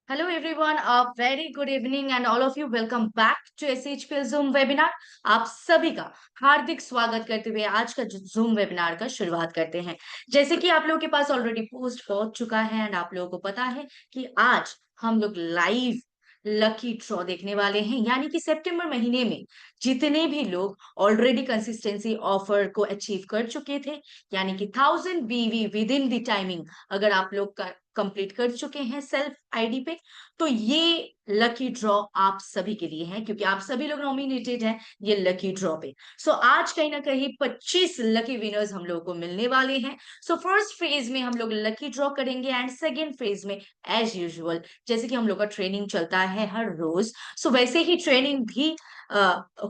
Hello everyone, a very good evening and all of you welcome back to SHPL Zoom webinar। आप सभी का हार्दिक स्वागत करते हुए आज का Zoom वेबिनार का शुरुआत करते हैं। जैसे कि आप लोगों के पास ऑलरेडी पोस्ट पहुंच चुका है एंड आप लोगों को पता है कि आज हम लोग लाइव लकी ड्रॉ देखने वाले हैं, यानी कि सितंबर महीने में जितने भी लोग ऑलरेडी कंसिस्टेंसी ऑफर को अचीव कर चुके थे, यानी कि 1000 BV with in the timing, अगर आप लोग का कंप्लीट कर चुके हैं सेल्फ आईडी पे, तो ये लकी ड्रॉ आप सभी के लिए है, क्योंकि आप सभी लोग नॉमिनेटेड हैं ये लकी ड्रॉ पे। सो आज कहीं ना कहीं 25 लकी विनर्स हम लोगों को मिलने वाले हैं। सो फर्स्ट फेज में हम लोग लकी ड्रॉ करेंगे एंड सेकेंड फेज में एज यूजुअल जैसे कि हम लोग का ट्रेनिंग चलता है हर रोज, सो वैसे ही ट्रेनिंग भी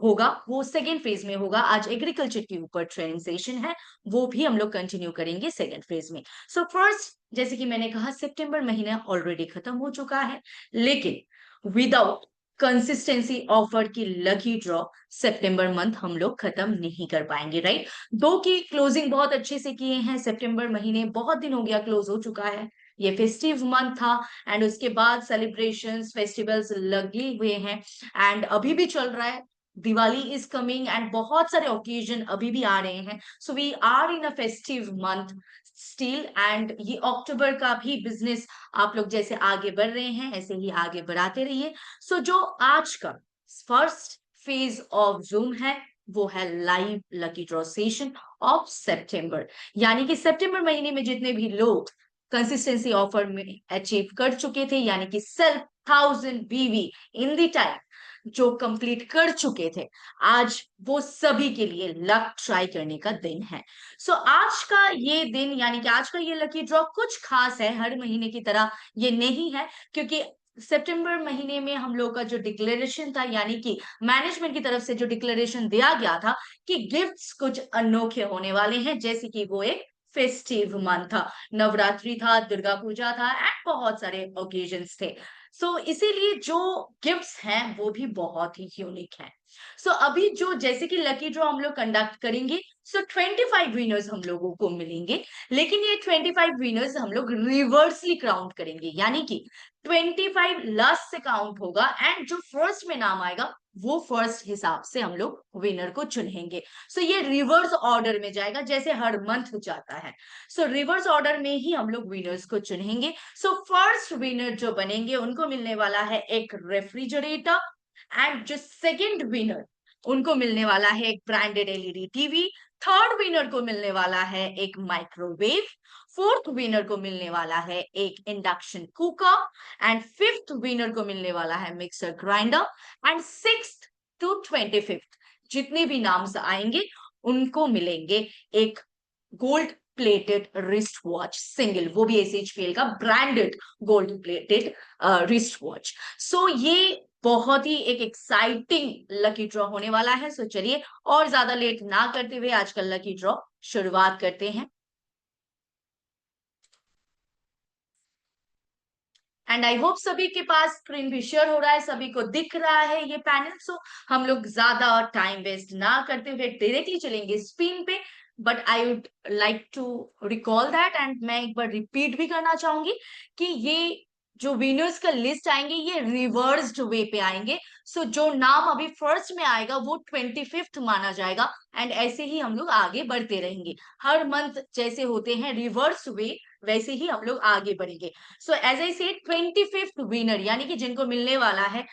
होगा। वो सेकेंड फेज में होगा। आज एग्रीकल्चर के ऊपर ट्रेनिंग सेशन है, वो भी हम लोग कंटिन्यू करेंगे सेकेंड फेज में। सो फर्स्ट, जैसे कि मैंने कहा, सितंबर महीना ऑलरेडी खत्म हो चुका है, लेकिन विदाउट कंसिस्टेंसी ऑफर की लकी ड्रॉ सितंबर मंथ हम लोग खत्म नहीं कर पाएंगे, राइट। दो की क्लोजिंग बहुत अच्छे से किए हैं सितंबर महीने, बहुत दिन हो गया क्लोज हो चुका है। ये फेस्टिव मंथ था एंड उसके बाद सेलिब्रेशंस फेस्टिवल्स लगे हुए हैं एंड अभी भी चल रहा है। दिवाली इज कमिंग एंड बहुत सारे ओकेजन अभी भी आ रहे हैं। So we are in a festive month still and ये अक्टूबर का भी बिजनेस आप लोग जैसे आगे बढ़ रहे हैं ऐसे ही आगे बढ़ाते रहिए। सो जो आज का फर्स्ट फेज ऑफ जूम है वो है live lucky draw session of September, यानी कि सितंबर महीने में जितने भी लोग कंसिस्टेंसी ऑफर में अचीव कर चुके थे, यानी कि self 1000 BV in the time जो कंप्लीट कर चुके थे, आज वो सभी के लिए लक ट्राई करने का दिन है। सो आज का ये दिन, यानी कि आज का ये लकी ड्रॉ कुछ खास है, हर महीने की तरह ये नहीं है, क्योंकि सितंबर महीने में हम लोग का जो डिक्लेरेशन था, यानी कि मैनेजमेंट की तरफ से जो डिक्लेरेशन दिया गया था कि गिफ्ट्स कुछ अनोखे होने वाले हैं, जैसे कि वो एक फेस्टिव मंथ था, नवरात्रि था, दुर्गा पूजा था एंड बहुत सारे ओकेजन्स थे। सो इसीलिए जो गिफ्ट्स हैं वो भी बहुत ही यूनिक हैं। सो अभी जो जैसे कि लकी ड्रॉ हम लोग कंडक्ट करेंगे, सो 25 विनर्स हम लोगों को मिलेंगे, लेकिन ये 25 विनर्स हम लोग रिवर्सली काउंट करेंगे, यानी कि 25 लास्ट से काउंट होगा एंड जो फर्स्ट में नाम आएगा वो फर्स्ट हिसाब से हम लोग विनर को चुनेंगे। सो ये रिवर्स ऑर्डर में जाएगा जैसे हर मंथ जाता है। सो रिवर्स ऑर्डर में ही हम लोग विनर्स को चुनेंगे। सो फर्स्ट विनर जो बनेंगे उनको मिलने वाला है एक रेफ्रिजरेटर एंड जो सेकंड विनर उनको मिलने वाला है एक branded LED TV. Third winner को मिलने वाला है एक माइक्रोवेव। फोर्थ विनर को मिलने वाला है एक induction cooker and fifth winner को मिलने वाला है mixer grinder and sixth to 25th जितने भी नाम्स आएंगे उनको मिलेंगे एक gold plated wrist watch single, वो भी एसएचपीएल का branded gold plated wrist watch. So ये बहुत ही एक एक्साइटिंग लकी ड्रॉ होने वाला है। सो चलिए और ज्यादा लेट ना करते हुए आज का लकी ड्रॉ शुरुआत करते हैं। एंड आई होप सभी के पास स्क्रीन भी शेयर हो रहा है, सभी को दिख रहा है ये पैनल। सो हम लोग ज्यादा टाइम वेस्ट ना करते हुए डायरेक्टली चलेंगे स्क्रीन पे। But I would like to recall that and मैं एक बार रिपीट भी करना चाहूंगी कि ये जो विनर्स का लिस्ट आएंगे ये रिवर्स्ड वे पे आएंगे। सो जो नाम अभी फर्स्ट में आएगा वो 25th माना जाएगा एंड ऐसे ही हम लोग आगे बढ़ते रहेंगे। हर मंथ जैसे होते हैं रिवर्स वे, वैसे ही हम लोग आगे बढ़ेंगे। So as I said 25th winner यानी कि जिनको मिलने वाला है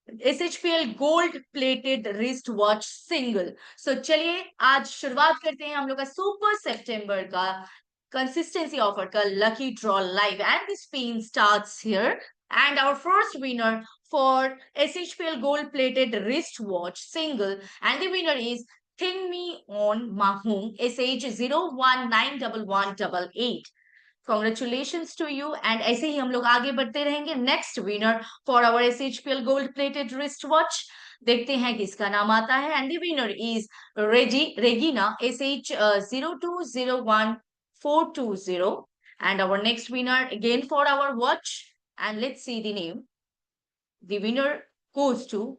SHPL gold plated wrist watch single. So चलिए आज शुरुआत करते हैं हम लोग का सुपर सितंबर का कंसिस्टेंसी ऑफर का lucky draw live and this spin starts here and our first winner for SHPL gold plated wrist watch single and the winner is थिंग मी ऑन माहूंग SH01911188। Congratulations to you and ऐसे ही हम लोग आगे बढ़ते रहेंगे। Next winner for our SHPL gold plated wrist watch, देखते हैं किसका नाम आता है and the winner is Regina SH02014420 and our next winner again for our watch, and let's see the name. The winner goes to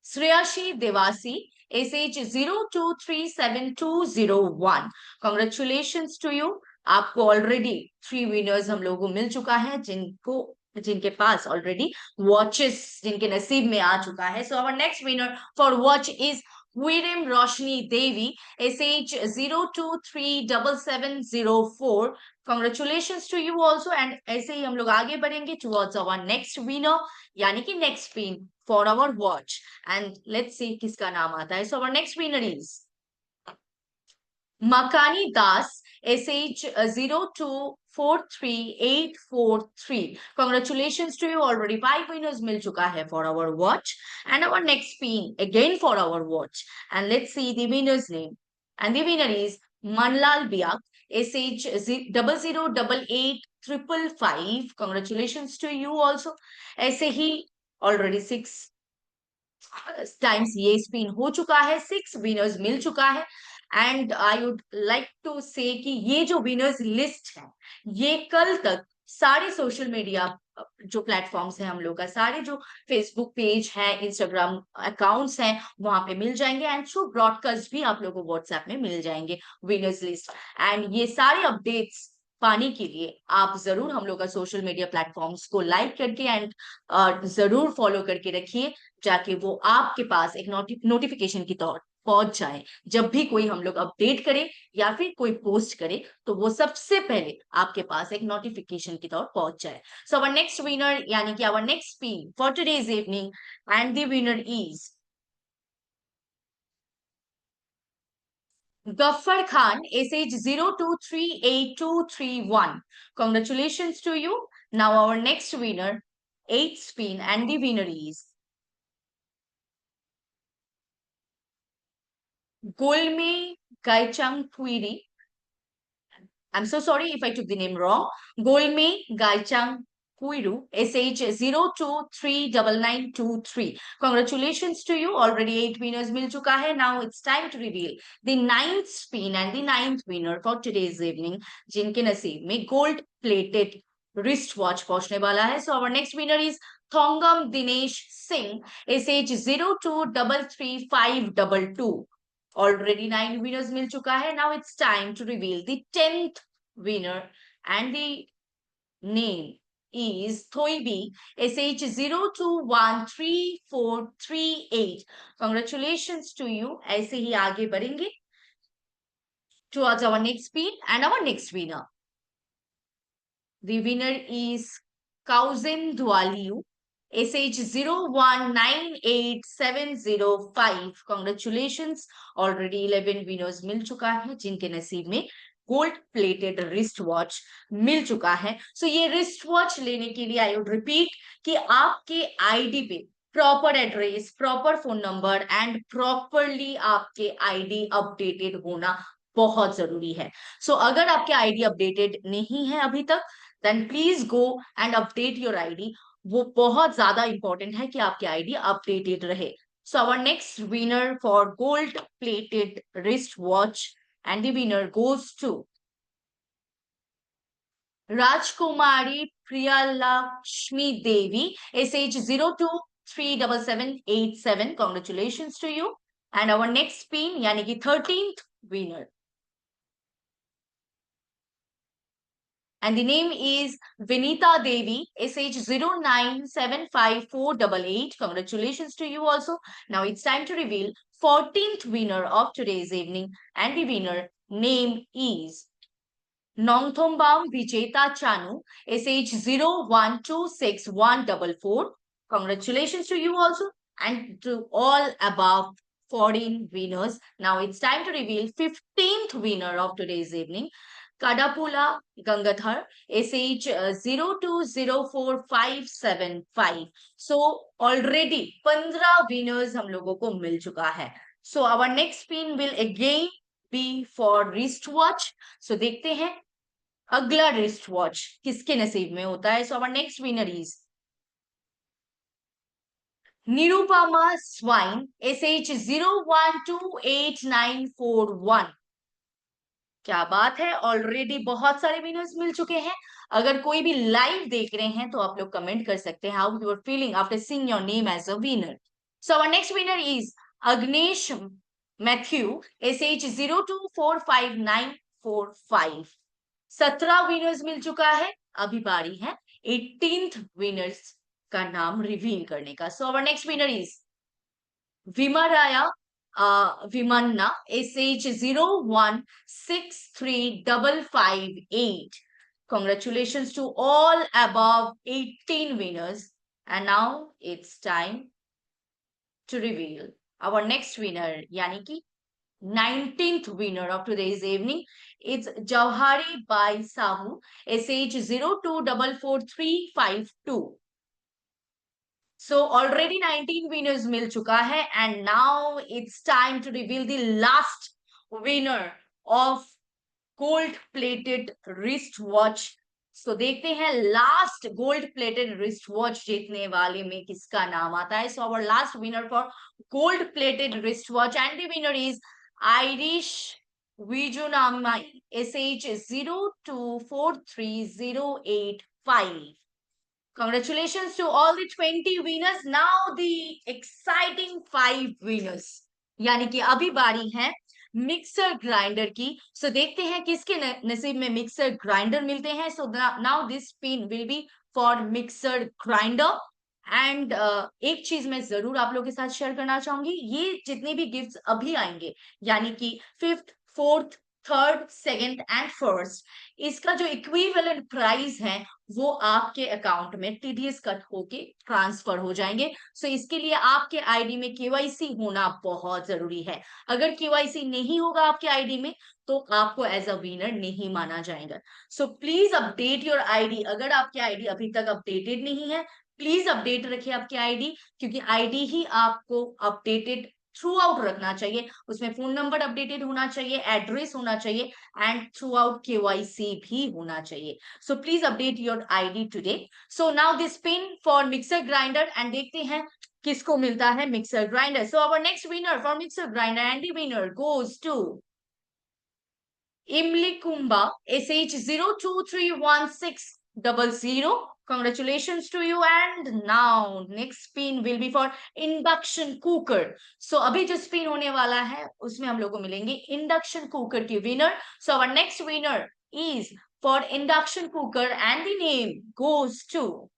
Sriyashi Devasi SH02372001। Congratulations to you, आपको already 3 winners हम लोगों को मिल चुका है जिनको जिनके पास already watches जिनके नसीब में आ चुका है. So our next winner for watch is Virim Roshni Devi, SH02377704. Congratulations to you also. And ऐसे ही हम लोग आगे बढ़ेंगे towards our next winner, यानी कि next pin for our watch. And let's see किसका नाम आता है. So our next winner is Makani Das, SH0243843. Congratulations to you. Already 5 winners मिल चुका है for our watch. And our next pin again for our watch. And let's see the winner's name. And the winner is Manlal Biak, SH0088555. Congratulations to you also. ऐसे ही already 6 times ये spin हो चुका है, 6 winners मिल चुका है. And I would like to say कि ये जो विनर्स लिस्ट है ये कल तक सारे सोशल मीडिया जो प्लेटफॉर्म्स हैं हम लोग का, सारे जो फेसबुक पेज है, इंस्टाग्राम अकाउंट्स हैं, वहां पे मिल जाएंगे. एंड थ्रू ब्रॉडकास्ट भी आप लोगों को व्हाट्सएप में मिल जाएंगे विनर्स लिस्ट. एंड ये सारे अपडेट्स पाने के लिए आप जरूर हम लोग का सोशल मीडिया प्लेटफॉर्म्स को लाइक करके एंड जरूर फॉलो करके रखिए, जाके वो आपके पास एक नोटिफिकेशन की तौर पहुंच जाए. जब भी कोई हम लोग अपडेट करे या फिर कोई पोस्ट करे तो वो सबसे पहले आपके पास एक नोटिफिकेशन की तौर पहुंच जाए. सो आवर नेक्स्ट विनर यानी कि our next spin for today's evening, and the winner is Gaffar Khan, SH0238231. Congratulations to you. Now our next winner, 8th spin, and the winner is Golme Gaichang Puiri. I'm so sorry if I took the name wrong. Golme Gaichang Puiru, SH0239923. Congratulations to you. Already 8 winners mil chuka hai. Now it's time to reveal the 9th spin and the 9th winner for today's evening, जिनके नसीब में gold plated wrist watch पहुंचने वाला है. So our next winner is Thongam Dinesh Singh, SH0233522. Already 9 winners mil chuka hai. Now it's time to reveal the 10th winner, and the name is Thoibi, SH0213438. Congratulations to you. ऐसे ही आगे बढ़ेंगे towards our next spin and our next winner. The winner is Kauzen Dwaliu, SH0198705. Congratulations. Already 11 winners मिल चुका है जिनके नसीब में gold plated wrist watch मिल चुका है. सो ये रिस्ट वॉच लेने के लिए आई वुड रिपीट कि आपके आईडी पे proper address, proper phone number and properly आपके आईडी अपडेटेड होना बहुत जरूरी है. सो अगर आपके आईडी अपडेटेड नहीं है अभी तक, then please go and update your ID. वो बहुत ज्यादा इंपॉर्टेंट है कि आपकी आईडी अपडेटेड रहे. So our next winner for gold plated wrist watch, and the winner goes to Rajkumari Priyalakshmi Devi, SH0237787. Congratulations to you. And our next spin yani ki 13th winner, and the name is Vinita Devi, SH0975488. Congratulations to you also. Now it's time to reveal 14th winner of today's evening, and the winner name is Nongthombam Vijeta Chanu, SH0126144. Congratulations to you also, and to all above 14 winners. Now it's time to reveal 15th winner of today's evening, Kadapula Gangadhar, SH0204575. So already 15 winners हम लोगों को मिल चुका है. So our next spin will again be for wristwatch. So देखते हैं अगला wrist watch किसके नसीब में होता है. So our next winner is Nirupama Swain, SH0128941. क्या बात है. ऑलरेडी बहुत सारे विनर्स मिल चुके हैं. अगर कोई भी लाइव देख रहे हैं तो आप लोग कमेंट कर सकते हैं how you are feeling after seeing your name as a winner. So our next winner is Agnes Mathew, SH0245945. 17 winners मिल चुका है. अभी बारी है 18th विनर्स का नाम रिवील करने का। So our next winner is Vimaraya Vimanna SH01635558. Congratulations to all above 18 winners. And now it's time to reveal our next winner, yani ki 19th winner of today's evening. It's Jauhari by Samu SH02444352. So already 19 winners मिल चुका है and now it's time to reveal the last winner of gold plated wristwatch. So देखते हैं last gold plated wristwatch जीतने वाले में किसका नाम आता है. So our last winner for gold plated wristwatch and the winner is Irish Vijunamai SH0243085. Congratulations to all the 20 winners. Now the exciting 5 winners. यानी कि अभी बारी है मिक्सर ग्राइंडर की. सो देखते हैं किसके नसीब में मिक्सर ग्राइंडर मिलते हैं. सो now this pin will be for mixer grinder. And एक चीज मैं जरूर आप लोगों के साथ शेयर करना चाहूंगी. ये जितने भी गिफ्ट्स अभी आएंगे यानी कि 5th, 4th, 3rd, 2nd and 1st, इसका जो इक्विवेलेंट प्राइस है वो आपके अकाउंट में टीडीएस कट होके ट्रांसफर हो जाएंगे. सो इसके लिए आपके आईडी में केवाईसी होना बहुत जरूरी है. अगर केवाईसी नहीं होगा आपके आईडी में तो आपको एज अ विनर नहीं माना जाएगा. सो प्लीज अपडेट योर आईडी. अगर आपकी आईडी अभी तक अपडेटेड नहीं है, प्लीज अपडेट रखिए आपकी आईडी, क्योंकि आईडी ही आपको अपडेटेड थ्रू आउट रखना चाहिए. उसमें फोन नंबर अपडेटेड होना चाहिए, एड्रेस होना चाहिए एंड थ्रू आउट केवाईसी भी होना चाहिए. So please update your ID today. So now this pin for mixer grinder and देखते हैं किसको मिलता है mixer grinder. So our next winner for mixer grinder and the winner goes to Imli Kumba SH023160. Congratulations to you. And now next spin will be for induction cooker. So अभी जो spin होने वाला है उसमें हम लोग को मिलेंगे induction cooker की winner. So our next winner is for induction cooker and the name goes to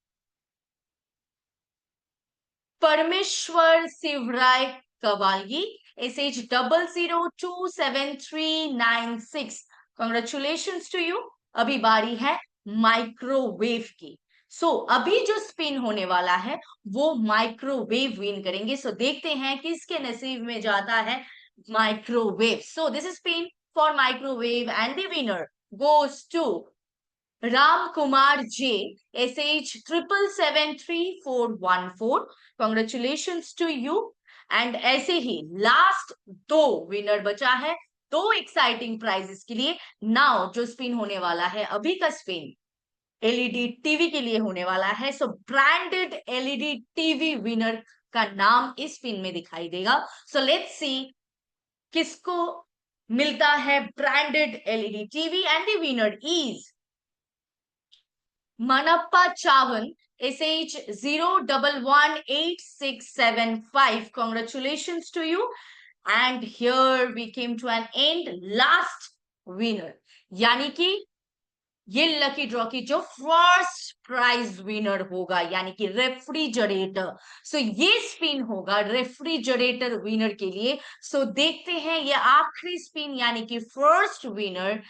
Parmeshwar Sivrai Kawalgi SH00273996. Congratulations to you. अभी बारी है माइक्रोवेव की. अभी जो स्पिन होने वाला है वो माइक्रोवेव विन करेंगे. देखते हैं किसके नसीब में जाता है microwave. This is spin for microwave and the winner goes to Ram Kumar J SH773414. Congratulations to you. And ऐसे ही लास्ट 2 विनर बचा है 2 एक्साइटिंग प्राइजेस के लिए. नाउ जो स्पिन होने वाला है अभी का स्पिन एलईडी टीवी के लिए होने वाला है. ब्रांडेड एलईडी टीवी विनर का नाम इस पिन में दिखाई देगा. लेट्स सी किसको मिलता है branded LED TV and the winner is Manappa Chavan SH0118675. Congratulations to you. And here we came to an end. Last winner. यानी कि ये लकी ड्रॉ की जो फर्स्ट प्राइज विनर होगा यानी कि रेफ्रिजरेटर. ये स्पिन होगा रेफ्रिजरेटर विनर के लिए. देखते हैं ये आखिरी स्पिन यानी कि first winner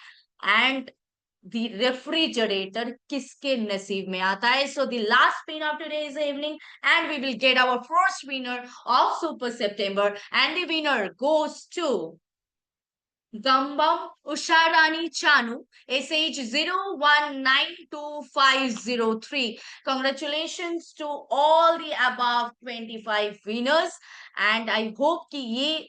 and the refrigerator किसके नसीब में आता है. The last spin of today's evening and we will get our first winner of Super September and the winner goes to Gambam Usharani Chanu SH01925503. Congratulations to all the above 25 winners and I hope कि ये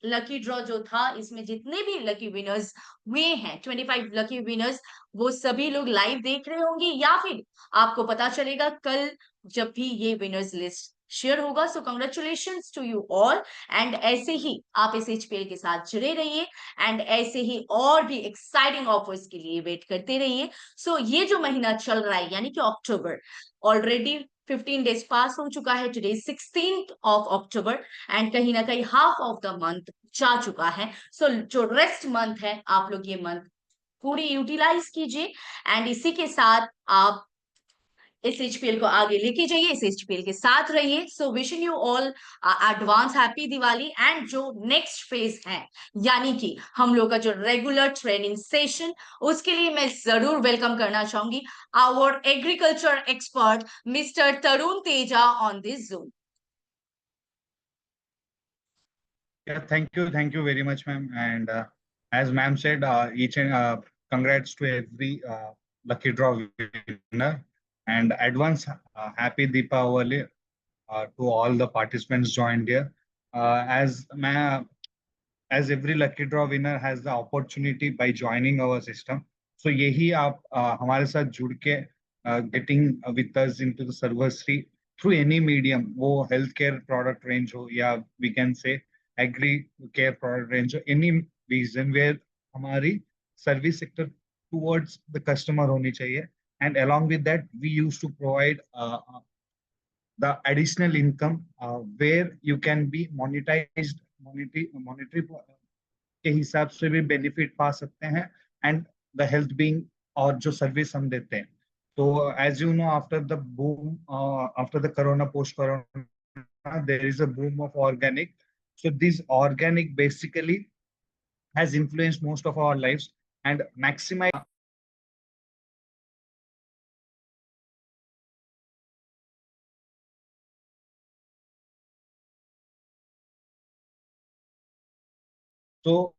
lucky draw जो था इसमें जितने भी lucky winners हुए हैं 25 lucky winners वो सभी लोग लाइव देख रहे होंगे या फिर आपको पता चलेगा कल जब भी ये विनर्स लिस्ट शेयर होगा. Congratulations to you all and ऐसे ही आप इस एचपीएल के साथ जुड़े रहिए एंड ऐसे ही और भी एक्साइटिंग ऑफर्स के लिए वेट करते रहिए. ये जो महीना चल रहा है यानी कि अक्टूबर ऑलरेडी 15 डेज पास हो चुका है. Today 16th of October and कहीं ना कहीं हाफ ऑफ द मंथ जा चुका है. जो रेस्ट मंथ है आप लोग ये मंथ पूरी यूटिलाइज कीजिए एंड इसी के साथ आप SHPL को आगे लेके जाइए, SHPL के साथ रहिए। So wishing you all advance happy Diwali. And जो नेक्स्ट फेज है, यानी कि हम लोग का जो रेगुलर ट्रेनिंग सेशन, उसके लिए मैं जरूर वेलकम करना चाहूंगी our agriculture expert mister Tarun Teja on this Zoom. Yeah, thank you very much, ma'am. And as ma'am said, each and congrats to every lucky draw winner, and advance happy Deepavali to all the participants joined here. As every lucky draw winner has the opportunity by joining our system, so यही आप हमारे साथ जुड़ के getting with us into the servicery through any medium, वो healthcare product range हो या we can say agri care product range हो, any reason where हमारी service sector towards the customer होनी चाहिए, and along with that we used to provide the additional income where you can be monetized monetary के हिसाब से भी benefit पा सकते हैं, एंड द हेल्थ बीइंग और जो सर्विस हम देते हैं। तो as you know, after the boom, after the corona, post corona, there is a boom of organic. So this organic basically has influenced most of our lives and maximize. So,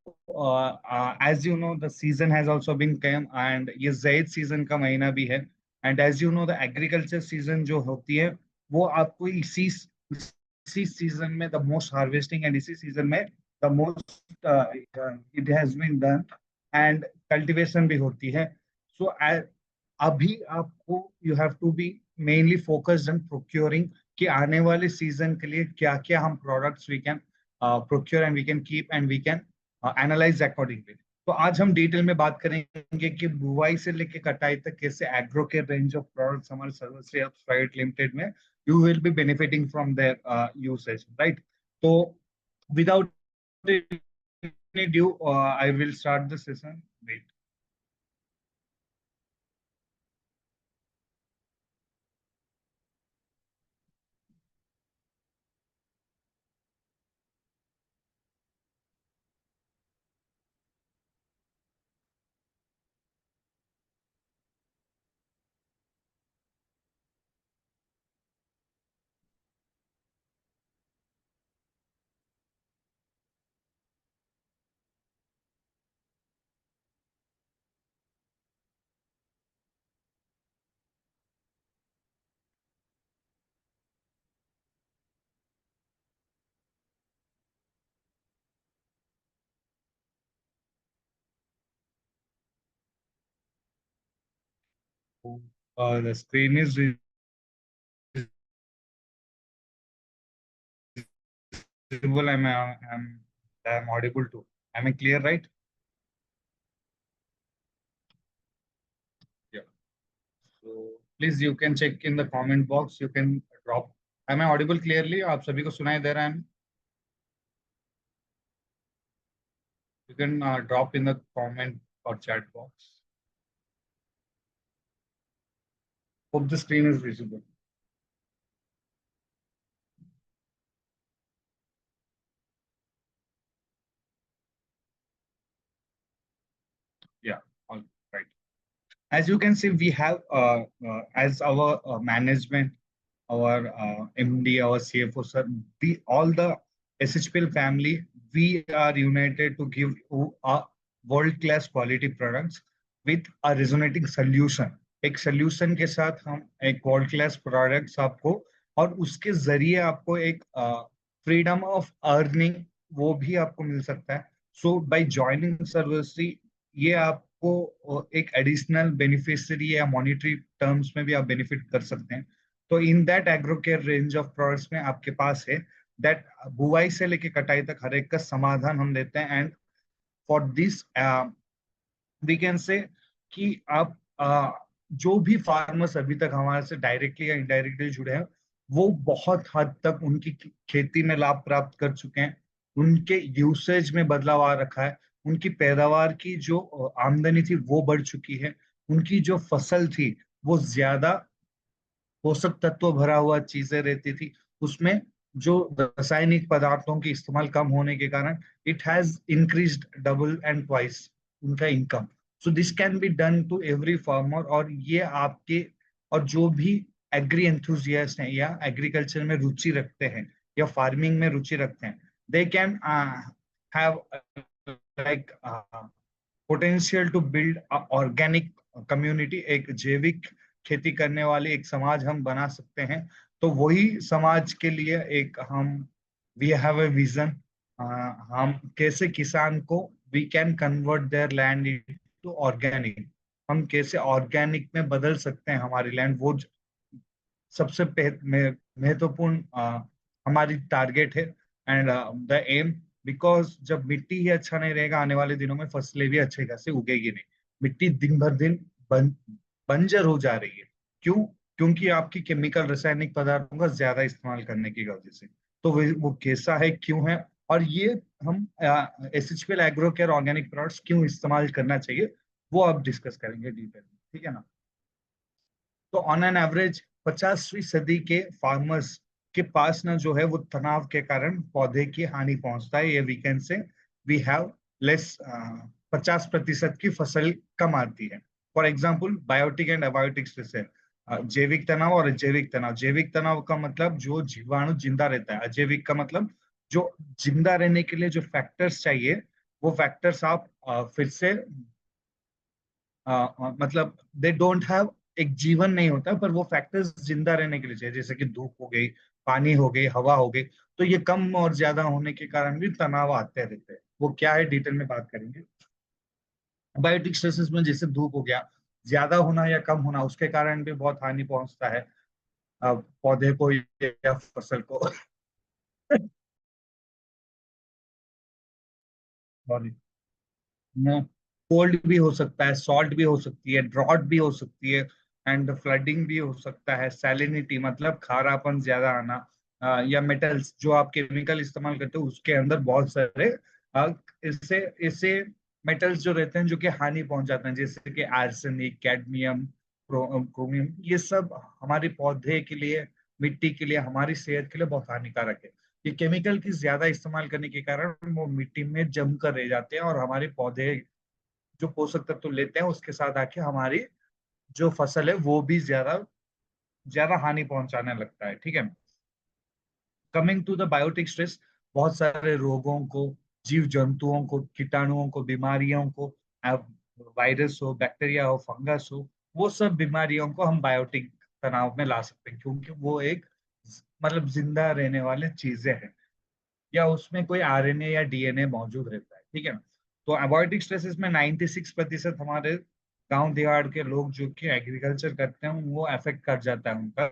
as you know, the season has also been come, and ये ज़ैद season का महीना भी है, and as you know, the agriculture season जो होती है, वो आपको इसी season में the most harvesting, and इसी season में the most it has been done, and cultivation भी होती है. So, अभी आपको you have to be mainly focused on procuring कि आने वाले season के लिए क्या-क्या हम products we can procure and we can keep and we can analyse accordingly. तो आज हम डिटेल में बात करेंगे कि बुआई से लेके कटाई तक कैसे एग्रो के रेंज ऑफ प्रोडक्ट्स हमारे सर्वश्री हेल्थ प्राइवेट लिमिटेड में you will be benefiting from their usage, right? तो without any due I will start the session. Wait. The screen is visible. I'm audible too. Am I clear, right? Yeah. So please you can check in the comment box. You can drop. Am I audible clearly? आप सभी को सुनाई दे रहा है? You can drop in the comment or chat box. Hope the screen is visible. Yeah, all right. As you can see, we have as our management, our MD, our CFO, sir, all the SHPL family, we are united to give you a world-class quality products with a resonating solution. एक solution के साथ हम एक world class products आपको, और उसके जरिए आपको एक freedom of earning वो भी आपको मिल सकता है. So by joining सर्वश्री, ये आपको एक एडिशनल बेनिफिशियरी या मॉनिटरी टर्म्स में भी आप बेनिफिट कर सकते हैं. तो in that agro care range of products में आपके पास है दैट बुआई से लेके कटाई तक हर एक का समाधान हम देते हैं. And for this we can say कि आप जो भी फार्मर्स अभी तक हमारे से डायरेक्टली या इनडायरेक्टली जुड़े हैं, वो बहुत हद तक उनकी खेती में लाभ प्राप्त कर चुके हैं. उनके यूसेज में बदलाव आ रखा है. उनकी पैदावार की जो आमदनी थी वो बढ़ चुकी है. उनकी जो फसल थी वो ज्यादा पोषक तत्व भरा हुआ चीजें रहती थी, उसमें जो रासायनिक पदार्थों की इस्तेमाल कम होने के कारण it has increased double and twice उनका income. So this can be done to every farmer, और ये आपके और जो भी एग्री एंथुजियास्ट हैं या एग्रीकल्चर में रुचि रखते हैं या फार्मिंग में रुचि रखते हैं, they can have like potential to build organic community. एक जैविक खेती करने वाले एक समाज हम बना सकते हैं। तो वही समाज के लिए एक हम वी हैव ए विजन, हम कैसे किसान को we can convert their land to organic, हम कैसे ऑर्गेनिक में बदल सकते हैं हमारी लैंड। वो सबसे महत्वपूर्ण हमारी टारगेट है एंड द एम। बिकॉज जब मिट्टी ही अच्छा नहीं रहेगा, आने वाले दिनों में फसलें भी अच्छे खासे उगेगी नहीं। मिट्टी दिन भर दिन बन, बंजर हो जा रही है। क्यों? क्योंकि आपकी केमिकल रासायनिक पदार्थों का ज्यादा इस्तेमाल करने की वजह से। तो वो कैसा है, क्यों है, और ये हम एसएचपीएल एग्रो केयर ऑर्गेनिक प्रोडक्ट्स क्यों इस्तेमाल करना चाहिए, वो अब डिस्कस करेंगे डिटेल में, ठीक है ना। तो ऑन एन एवरेज 50वीं सदी के फार्मर्स के पास ना जो है वो तनाव के कारण पौधे की हानि पहुंचता है। ये वीकेंड से वी हैव लेस 50% की फसल कम आती है। For example biotic and abiotic stress है, जैविक तनाव और अजैविक तनाव। जैविक तनाव का मतलब जो जीवाणु जिंदा रहता है, अजैविक का मतलब जो जिंदा रहने के लिए जो फैक्टर्स चाहिए, वो फैक्टर्स आप फिर से मतलब दे डोंट हैव, एक जीवन नहीं होता, पर वो फैक्टर्स जिंदा रहने के लिए चाहिए, जैसे कि धूप हो गई, पानी हो गई, हवा हो गई। तो ये कम और ज्यादा होने के कारण भी तनाव आते रहते हैं। वो क्या है डिटेल में बात करेंगे। बायोटिक स्ट्रेसेस में जैसे धूप हो गया, ज्यादा होना या कम होना, उसके कारण भी बहुत हानि पहुंचता है पौधे को या फसल को। सॉरी। कोल्ड भी हो सकता है, सॉल्ट भी हो सकती है, ड्रॉट भी हो सकती है, एंड फ्लडिंग भी हो सकता है, सैलिनिटी मतलब खारापन ज्यादा आना, या मेटल्स जो आप केमिकल इस्तेमाल करते हो उसके अंदर बहुत सारे अ, इससे इससे मेटल्स जो रहते हैं जो कि हानि पहुंचाते हैं, जैसे कि आर्सेनिक, कैडमियम, क्रोमियम, ये सब हमारे पौधे के लिए, मिट्टी के लिए, हमारी सेहत के लिए बहुत हानिकारक है। ये केमिकल की ज्यादा इस्तेमाल करने के कारण वो मिट्टी में जम कर रह जाते हैं, और हमारे पौधे जो पोषक तत्व लेते हैं उसके साथ आके हमारी जो फसल है वो भी ज्यादा ज्यादा हानि पहुंचाने लगता है, ठीक है। Coming to the biotic stress, बहुत सारे रोगों को, जीव जंतुओं को, कीटाणुओं को, बीमारियों को, वायरस हो, बैक्टीरिया हो, फंगस हो, वो सब बीमारियों को हम बायोटिक तनाव में ला सकते हैं, क्योंकि वो एक मतलब जिंदा रहने वाले चीजें हैं, या उसमें कोई आरएनए या डीएनए मौजूद रहता है, ठीक है ना। तो अबायोटिक स्ट्रेसेस में 96% हमारे गांव देहाड़ के लोग जो कि एग्रीकल्चर करते हैं वो अफेक्ट कर जाता है उनका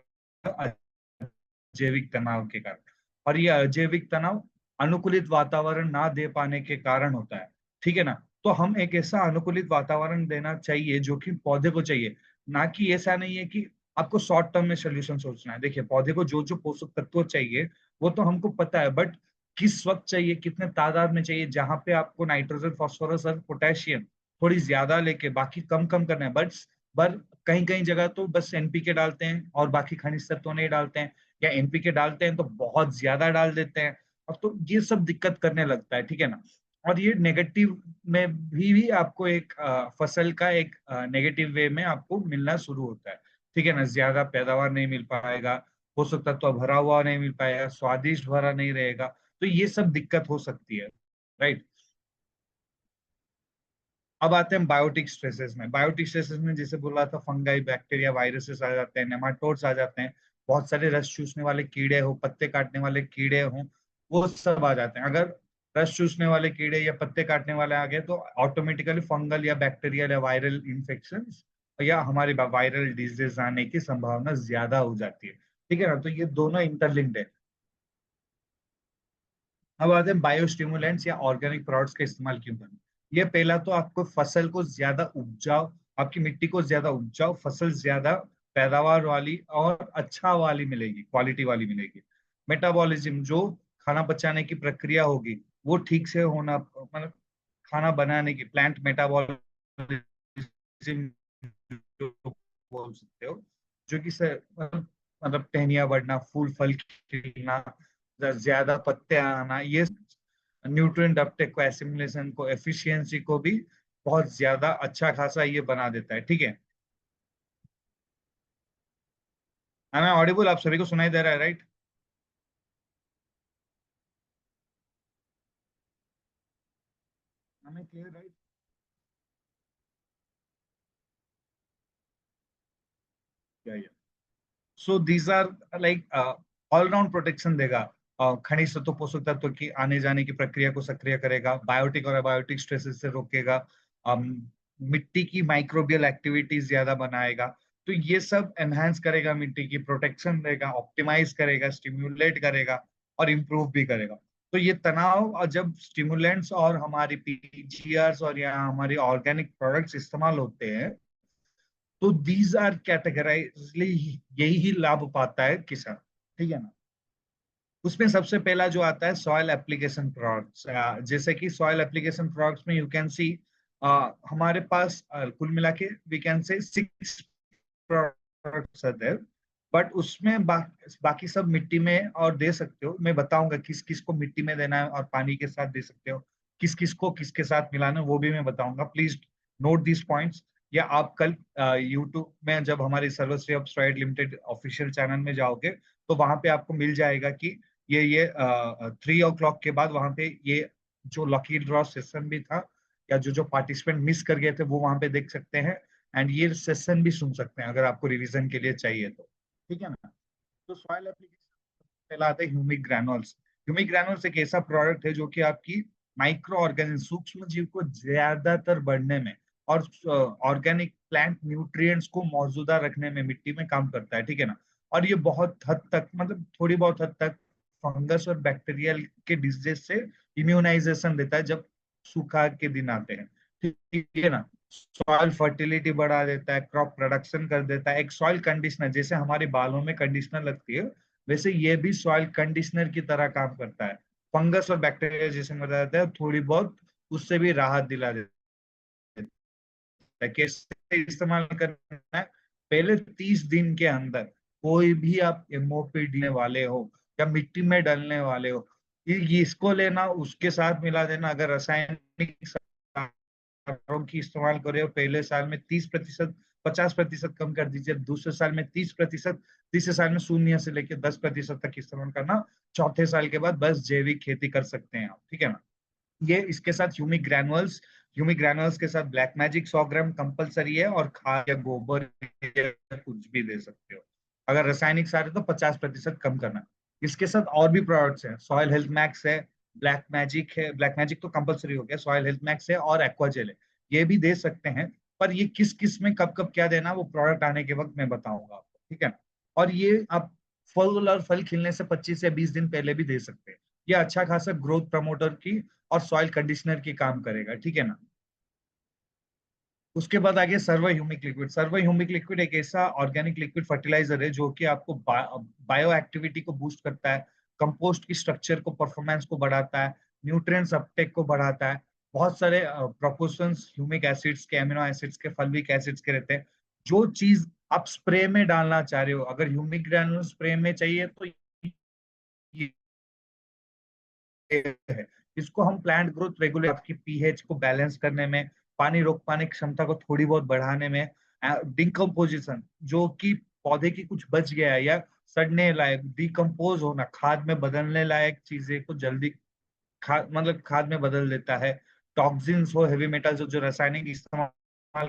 अजैविक तनाव के कारण। और ये अजैविक तनाव अनुकूलित वातावरण ना दे पाने के कारण होता है, ठीक है ना। तो हम एक ऐसा अनुकूलित वातावरण देना चाहिए जो कि पौधे को चाहिए, ना कि ऐसा नहीं है कि आपको शॉर्ट टर्म में सोल्यूशन सोचना है। देखिए पौधे को जो जो पोषक तत्व चाहिए वो तो हमको पता है, बट किस वक्त चाहिए, कितने तादाद में चाहिए, जहां पे आपको नाइट्रोजन, फास्फोरस और पोटेशियम थोड़ी ज्यादा लेके बाकी कम कम करना है। बट पर कहीं कहीं जगह तो बस एनपीके डालते हैं और बाकी खनिज तत्व नहीं डालते हैं, या एनपीके डालते हैं तो बहुत ज्यादा डाल देते हैं, और तो ये सब दिक्कत करने लगता है, ठीक है ना। और ये नेगेटिव में भी आपको एक फसल का एक नेगेटिव वे में आपको मिलना शुरू होता है, ठीक है ना। ज्यादा पैदावार नहीं मिल पाएगा, पोषक तत्व भरा हुआ नहीं मिल पाएगा, स्वादिष्ट भरा नहीं रहेगा, तो ये सब दिक्कत हो सकती है, राइट। अब आते हैं बायोटिक स्ट्रेसेस में। बायोटिक स्ट्रेसेस में जैसे बोला था, फंगाई, बैक्टीरिया, वायरसेस आ जाते हैं, नेमाटोड्स आ जाते हैं, बहुत सारे रस चूसने वाले कीड़े हो, पत्ते काटने वाले कीड़े हों, वो सब आ जाते हैं। अगर रस चूसने वाले कीड़े या पत्ते काटने वाले आ गए तो ऑटोमेटिकली फंगल या बैक्टीरियल या वायरल इन्फेक्शन या हमारे वायरल डिजीज आने की संभावना ज्यादा हो जाती है, ठीक है ना। तो ये दोनों इंटरलिंक्ड है। अब आते हैं बायोस्टिमुलेंट्स या ऑर्गेनिक प्रोडक्ट्स का इस्तेमाल क्यों करना। ये पहला तो आपको फसल को ज्यादा उपजाऊ, आपकी मिट्टी को ज्यादा उपजाऊ, फसल ज्यादा पैदावार वाली और अच्छा वाली मिलेगी, क्वालिटी वाली मिलेगी। मेटाबॉलिज्म, जो खाना पचाने की प्रक्रिया होगी वो ठीक से होना, मतलब खाना बनाने की प्लांट मेटाबॉलिज्म जो बोल सकते हो, जो कि मतलब टहनियाँ बढ़ना, फूल फल खिलना, ज्यादा पत्ते आना, ये न्यूट्रिएंट अपटेक को, एसिमिलेशन को, एफिशिएंसी को भी बहुत ज्यादा अच्छा खासा ये बना देता है। ठीक है, मैं ऑडिबल? आप सभी को सुनाई दे रहा है, राइट? हमें clear, right? Yeah so these are like allround protection देगा। खनिज तत्व, पोषक तत्व की आने जाने की प्रक्रिया को सक्रिय करेगा, बायोटिक और अबायोटिक स्ट्रेसेस से रोकेगा, मिट्टी की माइक्रोबियल एक्टिविटीज ज्यादा बनाएगा। तो ये सब एनहांस करेगा, मिट्टी की प्रोटेक्शन देगा, ऑप्टिमाइज करेगा, स्टिम्युलेट करेगा और इम्प्रूव भी करेगा। तो ये तनाव, और जब स्टिमुलेंट्स और हमारी पीजीआर और या हमारी ऑर्गेनिक प्रोडक्ट्स इस्तेमाल होते हैं, तो दीज आर कैटेगराइज, यही ही लाभ पाता है किसान। ठीक है ना? उसमें सबसे पहला जो आता है सॉइल एप्लीकेशन प्रोडक्ट्स। जैसे कि सॉइल एप्लीकेशन प्रोडक्ट्स में यू कैन सी हमारे पास कुल मिला के वी कैन से 6 प्रोडक्ट्स आर देयर। बट उसमें बाकी सब मिट्टी में और दे सकते हो। मैं बताऊंगा किस किस को मिट्टी में देना है और पानी के साथ दे सकते हो, किस किस को किसके साथ मिलाना है वो भी मैं बताऊंगा। Please note this points. या आप कल यूट्यूब में जब हमारे सर्वश्री अपस्ट्राइड लिमिटेड ऑफिशियल चैनल में जाओगे, तो वहां पे आपको मिल जाएगा कि ये 3 o'clock के बाद वहां पे ये जो लकी ड्रॉ सेशन भी था, या जो जो पार्टिसिपेंट मिस कर गए थे वो वहां पे देख सकते हैं। एंड ये सेशन भी सुन सकते हैं अगर आपको रिवीजन के लिए चाहिए तो। ठीक है ना? तो सॉइल एप्लीकेशन पहला आता है ह्यूमिक ग्रैनुल्स। ह्यूमिक ग्रैनुल्स एक ऐसा प्रोडक्ट है जो कि आपकी माइक्रो ऑर्गेनिज्म, सूक्ष्म जीव को ज्यादातर बढ़ने में और ऑर्गेनिक प्लांट न्यूट्रिएंट्स को मौजूदा रखने में मिट्टी में काम करता है। ठीक है ना? और ये बहुत हद तक, मतलब थोड़ी बहुत हद तक फंगस और बैक्टीरियल के डिजीज से इम्यूनाइजेशन देता है जब सूखा के दिन आते हैं। ठीक है ना? सॉइल फर्टिलिटी बढ़ा देता है, क्रॉप प्रोडक्शन कर देता है। एक सॉइल कंडीशनर, जैसे हमारे बालों में कंडीशनर लगती है, वैसे ये भी सॉइल कंडीशनर की तरह काम करता है। फंगस और बैक्टीरिया जैसे बताया जाता है, थोड़ी बहुत उससे भी राहत दिला देता है। कैसे इस्तेमाल करना है? पहले 30 दिन के अंदर कोई भी आप एमओपी देने वाले हो या मिट्टी में डालने वाले हो, ये इसको लेना, उसके साथ मिला देना। अगर रासायनिक खादों की इस्तेमाल कर रहे हो, पहले साल में 30%, 50% कम कर दीजिए, दूसरे साल में 30%, तीसरे साल में 0 से लेकर 10% तक इस्तेमाल करना, चौथे साल के बाद बस जैविक खेती कर सकते हैं आप। ठीक है ना? ये इसके साथ ह्यूमिक ग्रैनुअल्स के साथ ब्लैक मैजिक 100 ग्राम कंपलसरी है, और खाद या गोबर या कुछ भी दे सकते हो। अगर रासायनिक सार है तो 50% कम करना। इसके साथ और भी प्रोडक्ट्स हैं, सॉइल हेल्थ मैक्स है, ब्लैक मैजिक है। ब्लैक मैजिक तो कंपलसरी हो गया, सॉइल हेल्थ मैक्स है और एक्वाजेल है, ये भी दे सकते हैं। पर ये किस किस में कब कब क्या देना, वो प्रोडक्ट आने के वक्त मैं बताऊंगा आपको। ठीक है ना? और ये आप फल और फल खिलने से 25 या 20 दिन पहले भी दे सकते हैं। ये अच्छा खासा ग्रोथ प्रमोटर की और सॉइल कंडीशनर की काम करेगा। ठीक है ना? उसके बाद आगे server humic liquid. Server humic liquid एक ऐसा ऑर्गेनिक लिक्विड फर्टिलाइजर है जो कि आपको बायो एक्टिविटी को बूस्ट करता है, कंपोस्ट की स्ट्रक्चर को, परफॉर्मेंस को बढ़ाता है, न्यूट्रिएंट्स अपटेक को बढ़ाता है। बहुत सारे प्रोपोर्शंस ह्यूमिक एसिड्स के, अमीनो एसिड्स के, फल्विक एसिड्स के रहते हैं। जो चीज आप स्प्रे में डालना चाह रहे हो, अगर ह्यूमिक ग्रैनुल स्प्रे में चाहिए तो ये है। इसको हम प्लांट ग्रोथ रेगुलेट, आपकी पीएच को बैलेंस करने में, पानी रोक पाने की क्षमता को थोड़ी बहुत बढ़ाने में, डिकम्पोजिशन, जो कि पौधे की कुछ बच गया है या सड़ने लायक, डिकम्पोज होना, खाद में बदलने लायक चीजें को जल्दी खाद, मतलब खाद में बदल देता है। टॉक्सिन्स हो, हेवी मेटल्स हो, जो रासायनिक इस्तेमाल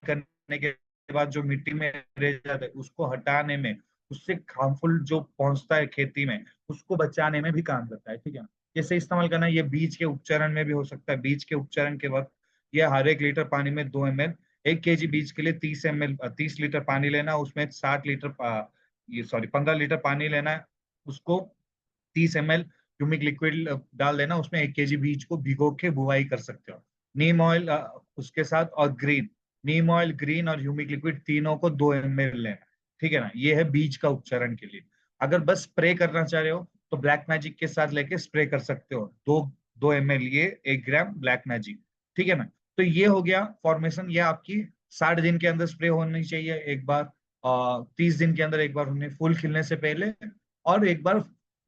करने के बाद जो मिट्टी में रह जाते हैं, उसको हटाने में, उससे हार्मफुल जो पहुंचता है खेती में, उसको बचाने में भी काम करता है। ठीक है? कैसे इस्तेमाल करना है? ये बीज के उपचरण में भी हो सकता है। बीज के उपचरण के वक्त ये हर 1 लीटर पानी में 2 ml, 1 kg बीज के लिए 30 ml, 30 लीटर पानी लेना, उसमें 60 लीटर ये सॉरी 15 लीटर पानी लेना है, उसको 30 ml ह्यूमिक लिक्विड डाल देना, उसमें 1 kg बीज को भिगो के बुवाई कर सकते हो। नीम ऑयल उसके साथ, और ग्रीन, नीम ऑयल, ग्रीन और ह्यूमिक लिक्विड तीनों को 2 ml लेना। ठीक है ना? ये है बीज का उपचारण के लिए। अगर बस स्प्रे करना चाह रहे हो तो ब्लैक मैजिक के साथ लेके स्प्रे कर सकते हो, 2 2 ml ये 1 ग्राम ब्लैक मैजिक। ठीक है ना? तो ये हो गया फॉर्मेशन। ये आपकी 60 दिन के अंदर स्प्रे होनी चाहिए एक बार। 30 दिन के अंदर एक बार उन्हें फूल खिलने से पहले, और एक बार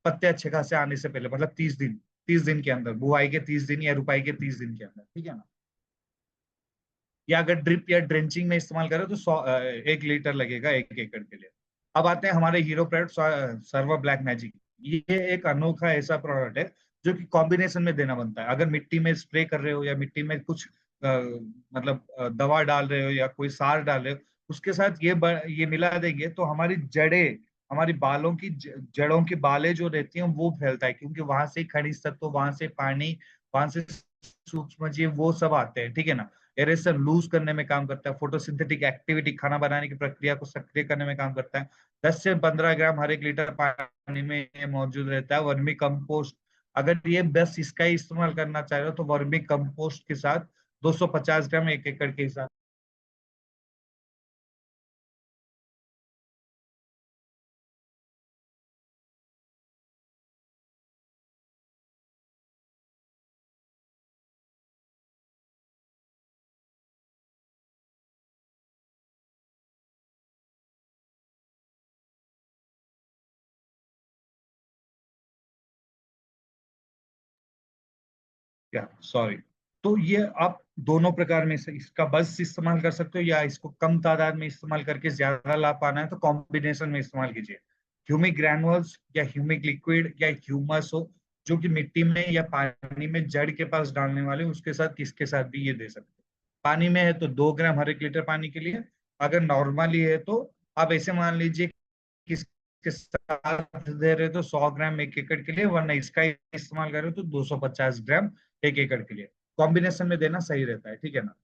पत्ते अच्छे खासे आने से पहले, मतलब 30 दिन, 30 दिन के अंदर, बुआई के 30 दिन या रुपाई के 30 दिन के अंदर, ठीक है ना। या अगर ड्रिप या ड्रेंचिंग में इस्तेमाल करें तो 1 लीटर लगेगा 1 एकड़ के लिए। अब आते हैं हमारे हीरो प्रोडक्ट सर्वा ब्लैक मैजिक। ये एक अनोखा ऐसा प्रोडक्ट है जो कि कॉम्बिनेशन में देना बनता है। अगर मिट्टी में स्प्रे कर रहे हो या मिट्टी में कुछ मतलब दवा डाल रहे हो या कोई सार डाल रहे हो, उसके साथ ये मिला देंगे तो हमारी जड़ें, हमारी बालों की जड़ों की बालें जो रहती हैं वो फैलता है, क्योंकि वहां से खनिज तत्व, वहां से पानी, वहां से सूक्ष्म जीव वो सब आते हैं, ठीक है ना। एरेसर लूज करने में काम करता है, फोटोसिंथेटिक एक्टिविटी, खाना बनाने की प्रक्रिया को सक्रिय करने में काम करता है। 10 से 15 ग्राम हर 1 लीटर पानी में ये मौजूद रहता है। वर्मी कंपोस्ट, अगर ये बस इसका ही इस्तेमाल करना चाह रहे हो तो वर्मी कंपोस्ट के साथ 250 ग्राम 1 एकड़ के हिसाब। क्या, सॉरी। तो ये आप दोनों प्रकार में से इसका बस इस्तेमाल कर सकते हो, या इसको कम तादाद में इस्तेमाल करके ज्यादा लाभ पाना है तो कॉम्बिनेशन में इस्तेमाल कीजिए। ह्यूमिक ग्रैनुअल्स या ह्यूमिक लिक्विड या ह्यूमस हो, जो कि मिट्टी में या पानी में जड़ के पास डालने वाले, उसके साथ किसके साथ भी ये दे सकते हैं। पानी में है तो 2 ग्राम हर 1 लीटर पानी के लिए। अगर नॉर्मली है तो आप ऐसे मान लीजिए किसके साथ दे रहे हो तो 100 ग्राम 1 एकड़ के लिए, वरना इसका इस्तेमाल कर रहे हो तो 250 ग्राम 1 एकड़ के लिए। कॉम्बिनेशन में देना सही रहता है, ठीक है ना।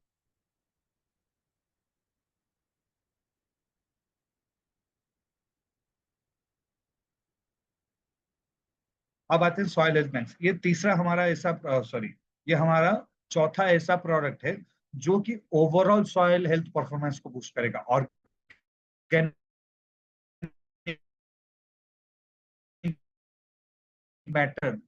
अब आते हैं सॉइल हेल्थ मैक्स। ये तीसरा हमारा ऐसा, सॉरी, ये हमारा चौथा ऐसा प्रोडक्ट है जो कि ओवरऑल सॉइल हेल्थ परफॉर्मेंस को बूस्ट करेगा। ऑर्गेनिक मैटर,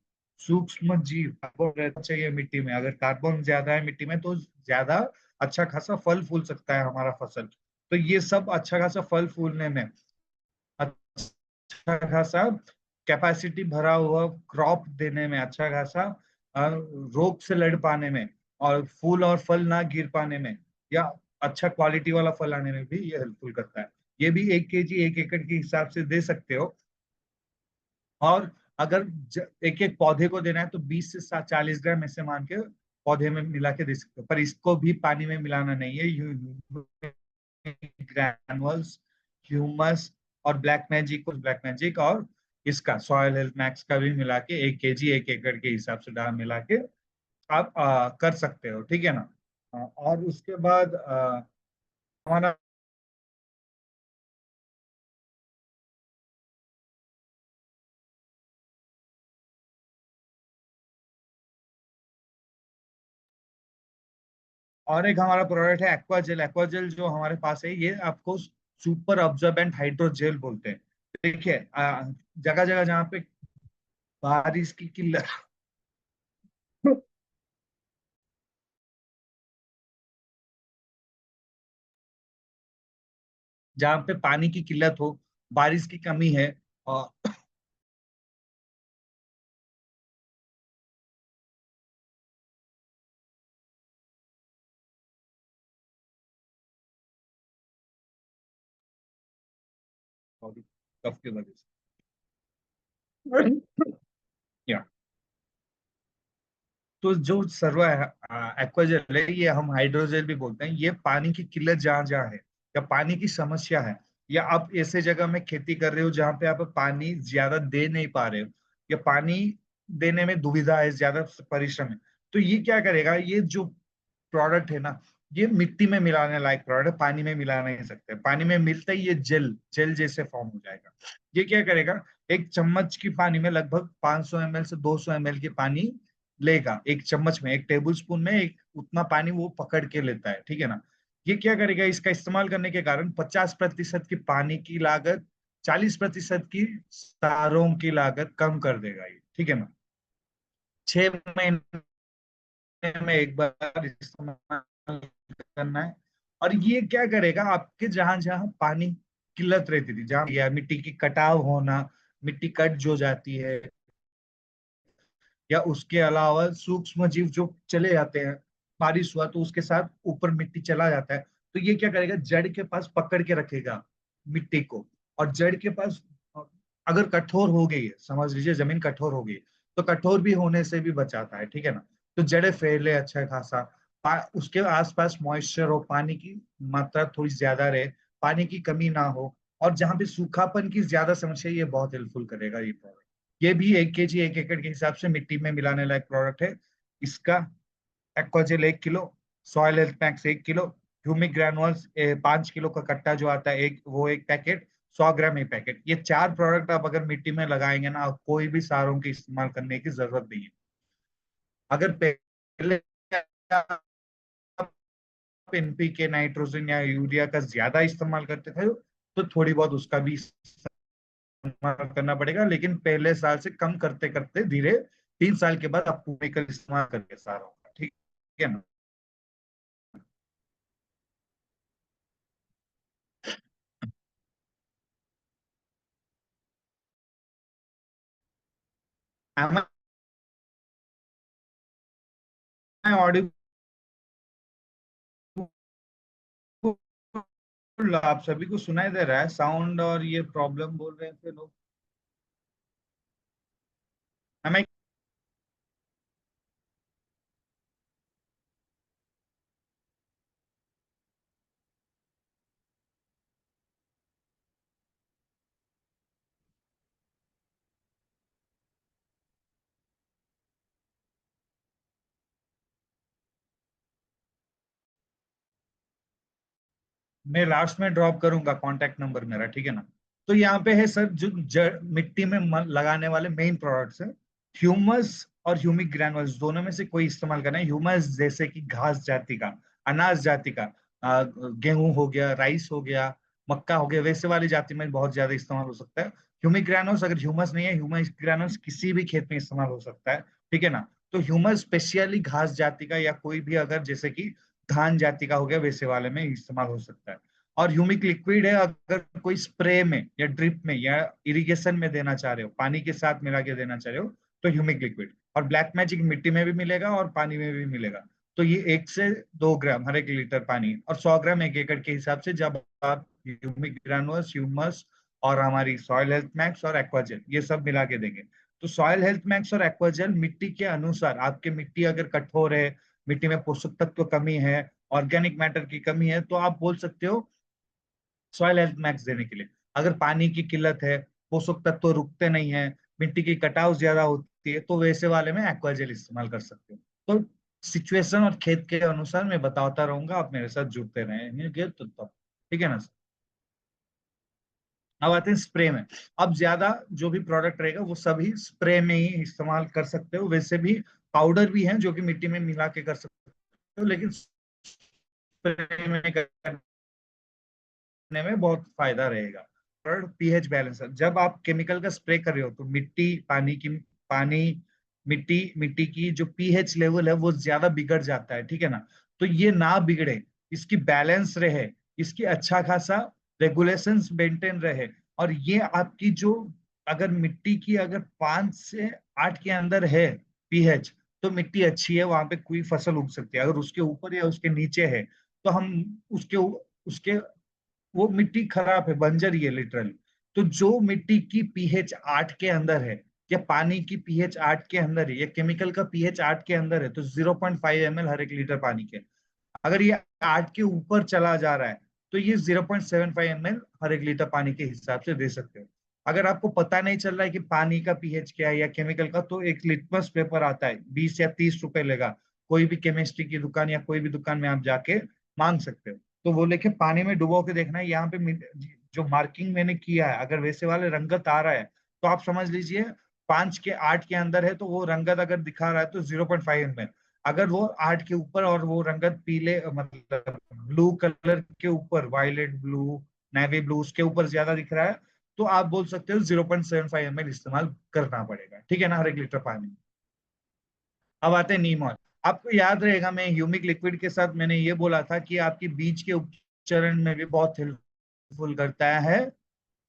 सूक्ष्म जीव, कार्बन रहना चाहिए मिट्टी में। अगर कार्बन ज्यादा है मिट्टी में तो ज्यादा अच्छा खासा फल फूल सकता है हमारा फसल। तो ये सब अच्छा खासा फल फूलने में, अच्छा खासा कैपेसिटी भरा हुआ क्रॉप देने में, अच्छा खासा रोग से लड़ पाने में, और फूल और फल ना गिर पाने में, या अच्छा क्वालिटी वाला फल आने में भी ये हेल्पफुल करता है। ये भी 1 केजी 1 एकड़ के हिसाब से दे सकते हो। और अगर एक एक पौधे को देना है तो 20 से 40 ग्राम ऐसे मान के पौधे में मिला के दे सकते हो, पर इसको भी पानी में मिलाना नहीं है। ग्रैनुअल्स, ह्यूमस और ब्लैक मैजिक और इसका सॉयल हेल्थ मैक्स का भी मिला के 1 केजी 1 एकड़ के हिसाब से डाल मिला के आप कर सकते हो, ठीक है ना। और उसके बाद हमारा, और एक हमारा प्रोडक्ट है एक्वाजेल। एक्वाजेल जो हमारे पास है, ये आपको सुपर अब्जॉर्बेंट हाइड्रोजेल बोलते हैं। देखिए, जगह जगह जहाँ पे बारिश की किल्लत जहाँ पे पानी की किल्लत हो, बारिश की कमी है, और कफ की वजह से, या तो जो सर्वा एक्वाजेल है, ये हम हाइड्रोजेल भी बोलते हैं। ये पानी की किल्लत जहाँ जहाँ है, या पानी की समस्या है, या आप ऐसे जगह में खेती कर रहे हो जहाँ पे आप पानी ज्यादा दे नहीं पा रहे हो, या पानी देने में दुविधा है, ज्यादा परिश्रम है, तो ये क्या करेगा, ये जो प्रोडक्ट है ना, ये मिट्टी में मिलाने लायक प्रोडक्ट है, पानी में मिला नहीं सकते। पानी में मिलता ही ये जेल जेल जैसे फॉर्म हो जाएगा। ये क्या करेगा, 1 चम्मच की पानी में लगभग 500 ml से 200 ml की पानी लेगा। 1 चम्मच में, 1 टेबल स्पून में एक उतना पानी वो पकड़ के लेता है, ठीक है ना। ये क्या करेगा, इसका इस्तेमाल करने के कारण 50% की पानी की लागत, 40% की सारों की लागत कम कर देगा ये, ठीक है ना। 6 महीने में एक बार इस्तेमाल करना है। और ये क्या करेगा, आपके जहां जहां पानी किल्लत रहती थी, जहाँ या मिट्टी की कटाव होना, मिट्टी कट जो जाती है, या उसके अलावा सूक्ष्म जीव जो चले जाते हैं, बारिश हुआ तो उसके साथ ऊपर मिट्टी चला जाता है, तो ये क्या करेगा, जड़ के पास पकड़ के रखेगा मिट्टी को। और जड़ के पास अगर कठोर हो गई है, समझ लीजिए जमीन कठोर हो गई, तो कठोर भी होने से भी बचाता है, ठीक है ना। तो जड़ें फैले अच्छा खासा, उसके आसपास मॉइस्चर और पानी की मात्रा थोड़ी ज्यादा रहे, पानी की कमी ना हो, और जहां पे सूखापन की ज्यादा समस्या है, ये बहुत हेल्पफुल करेगा ये प्रोडक्ट। ये भी 1 kg 1 एकड़ के हिसाब से मिट्टी में मिलाने लायक प्रोडक्ट है। इसका एक्वाजेल 1 kilo, soil health max 1 kilo, humic granules 5 kilo का कट्टा जो आता है, एक वो एक पैकेट, 100 ग्राम एक पैकेट, ये 4 प्रोडक्ट आप अगर मिट्टी में लगाएंगे ना, आप कोई भी सारों की इस्तेमाल करने की जरूरत नहीं है। अगर पहले आप एनपीके, नाइट्रोजन या यूरिया का ज्यादा इस्तेमाल करते थे, तो थोड़ी बहुत उसका भी इस्तेमाल करना पड़ेगा, लेकिन पहले साल से कम करते करते धीरे 3 साल के बाद आप केमिकल इस्तेमाल करके सारों का, ठीक है ना। Am I audible? आप सभी को सुनाई दे रहा है साउंड, और ये प्रॉब्लम बोल रहे थे लोग? Am I? मैं लास्ट में ड्रॉप करूंगा कॉन्टेक्ट नंबर मेरा, ठीक है ना। तो यहाँ पे है सर, जो जड़ मिट्टी में लगाने वाले मेन प्रोडक्ट्स है, ह्यूमस और ह्यूमिक ग्रैनुअल्स, दोनों में से कोई इस्तेमाल करना है। ह्यूमस जैसे कि घास जाति का, अनाज जाति का, गेहूं हो गया, राइस हो गया, मक्का हो गया, वैसे वाली जाति में बहुत ज्यादा इस्तेमाल हो सकता है। ह्यूमिक ग्रैनुअल्स अगर ह्यूमस नहीं है, ह्यूमस ग्रैनुअल्स किसी भी खेत में इस्तेमाल हो सकता है, ठीक है ना। तो ह्यूमस स्पेशली घास जाति का, या कोई भी अगर जैसे कि धान जाति का हो गया, वैसे वाले में इस्तेमाल हो सकता है। और ह्यूमिक लिक्विड है, अगर कोई स्प्रे में या ड्रिप में या इरिगेशन में देना चाह रहे हो, पानी के साथ मिला के देना चाह रहे हो, तो ह्यूमिक लिक्विड। और ब्लैक मैजिक मिट्टी में भी मिलेगा और पानी में भी मिलेगा। तो ये 1 से 2 ग्राम हर 1 लीटर पानी, और 100 ग्राम 1 एकड़ के हिसाब से, जब आप ह्यूमिक ग्रानुअल्स, ह्यूमस और हमारी सॉइल हेल्थ मैक्स और एक्वाजेल ये सब मिला के देंगे। तो सॉइल हेल्थ मैक्स और एक्वाजेल मिट्टी के अनुसार, आपके मिट्टी अगर कठोर है, मिट्टी में पोषक तत्व कमी है, ऑर्गेनिक मैटर की कमी है, तो आप बोल सकते हो सॉइल हेल्थ मैक्स देने के लिए। अगर पानी की किल्लत है, पोषक तत्व रुकते नहीं है, मिट्टी की कटाव ज्यादा होती है, तो वैसे वाले में एक्वाजेल इस्तेमाल कर सकते हो। तो सिचुएशन और खेत के अनुसार मैं बताता रहूंगा, आप मेरे साथ जुड़ते रहेंगे तो ठीक है ना। अब आते हैं स्प्रे में। अब ज्यादा जो भी प्रोडक्ट रहेगा वो सभी स्प्रे में ही इस्तेमाल कर सकते हो। वैसे भी पाउडर भी हैं जो कि मिट्टी में मिला के कर सकते हो, लेकिन स्प्रे में करने में बहुत फायदा रहेगा। और पीएच बैलेंसर, जब आप केमिकल का स्प्रे कर रहे हो, तो पानी मिट्टी की जो पीएच लेवल है वो ज्यादा बिगड़ जाता है, ठीक है ना। तो ये ना बिगड़े, इसकी बैलेंस रहे, इसकी अच्छा खासा रेगुलेशंस मेंटेन रहे, और ये आपकी जो, अगर मिट्टी की अगर 5 से 8 के अंदर है पीएच, तो मिट्टी अच्छी है, वहां पे कोई फसल उग सकती है। अगर उसके ऊपर या उसके नीचे है, तो हम उसके उसके वो मिट्टी खराब है, बंजर ही है लिटरली। तो जो मिट्टी की पीएच 8 के अंदर है, या पानी की पीएच 8 के अंदर है, या केमिकल का पीएच 8 के अंदर है, तो 0.5 ml हर 1 लीटर पानी के। अगर ये 8 के ऊपर चला जा रहा है, तो ये 0.75 ml हर 1 लीटर पानी के हिसाब से दे सकते हो। अगर आपको पता नहीं चल रहा है कि पानी का पीएच क्या है या केमिकल का, तो एक लिटमस पेपर आता है, 20 या 30 रुपए लेगा, कोई भी केमिस्ट्री की दुकान या कोई भी दुकान में आप जाके मांग सकते हो। तो वो लेके पानी में डुबो के देखना है, यहाँ पे जो मार्किंग मैंने किया है, अगर वैसे वाले रंगत आ रहा है, तो आप समझ लीजिए 5 के 8 के अंदर है, तो वो रंगत अगर दिखा रहा है तो 0.5 ml। अगर वो 8 के ऊपर और वो रंगत पीले, मतलब ब्लू कलर के ऊपर, वायलेट ब्लू, नेवी ब्लू, उसके ऊपर ज्यादा दिख रहा है, तो आप बोल सकते हो 0.75 ml इस्तेमाल करना पड़ेगा, ठीक है ना, हर 1 लीटर पानी में। अब आते हैं नीम ऑयल। आपको याद रहेगा, मैं ह्यूमिक लिक्विड के साथ मैंने ये बोला था कि आपकी बीज के उपचरण में भी बहुत हेल्प हेल्पफुल करता है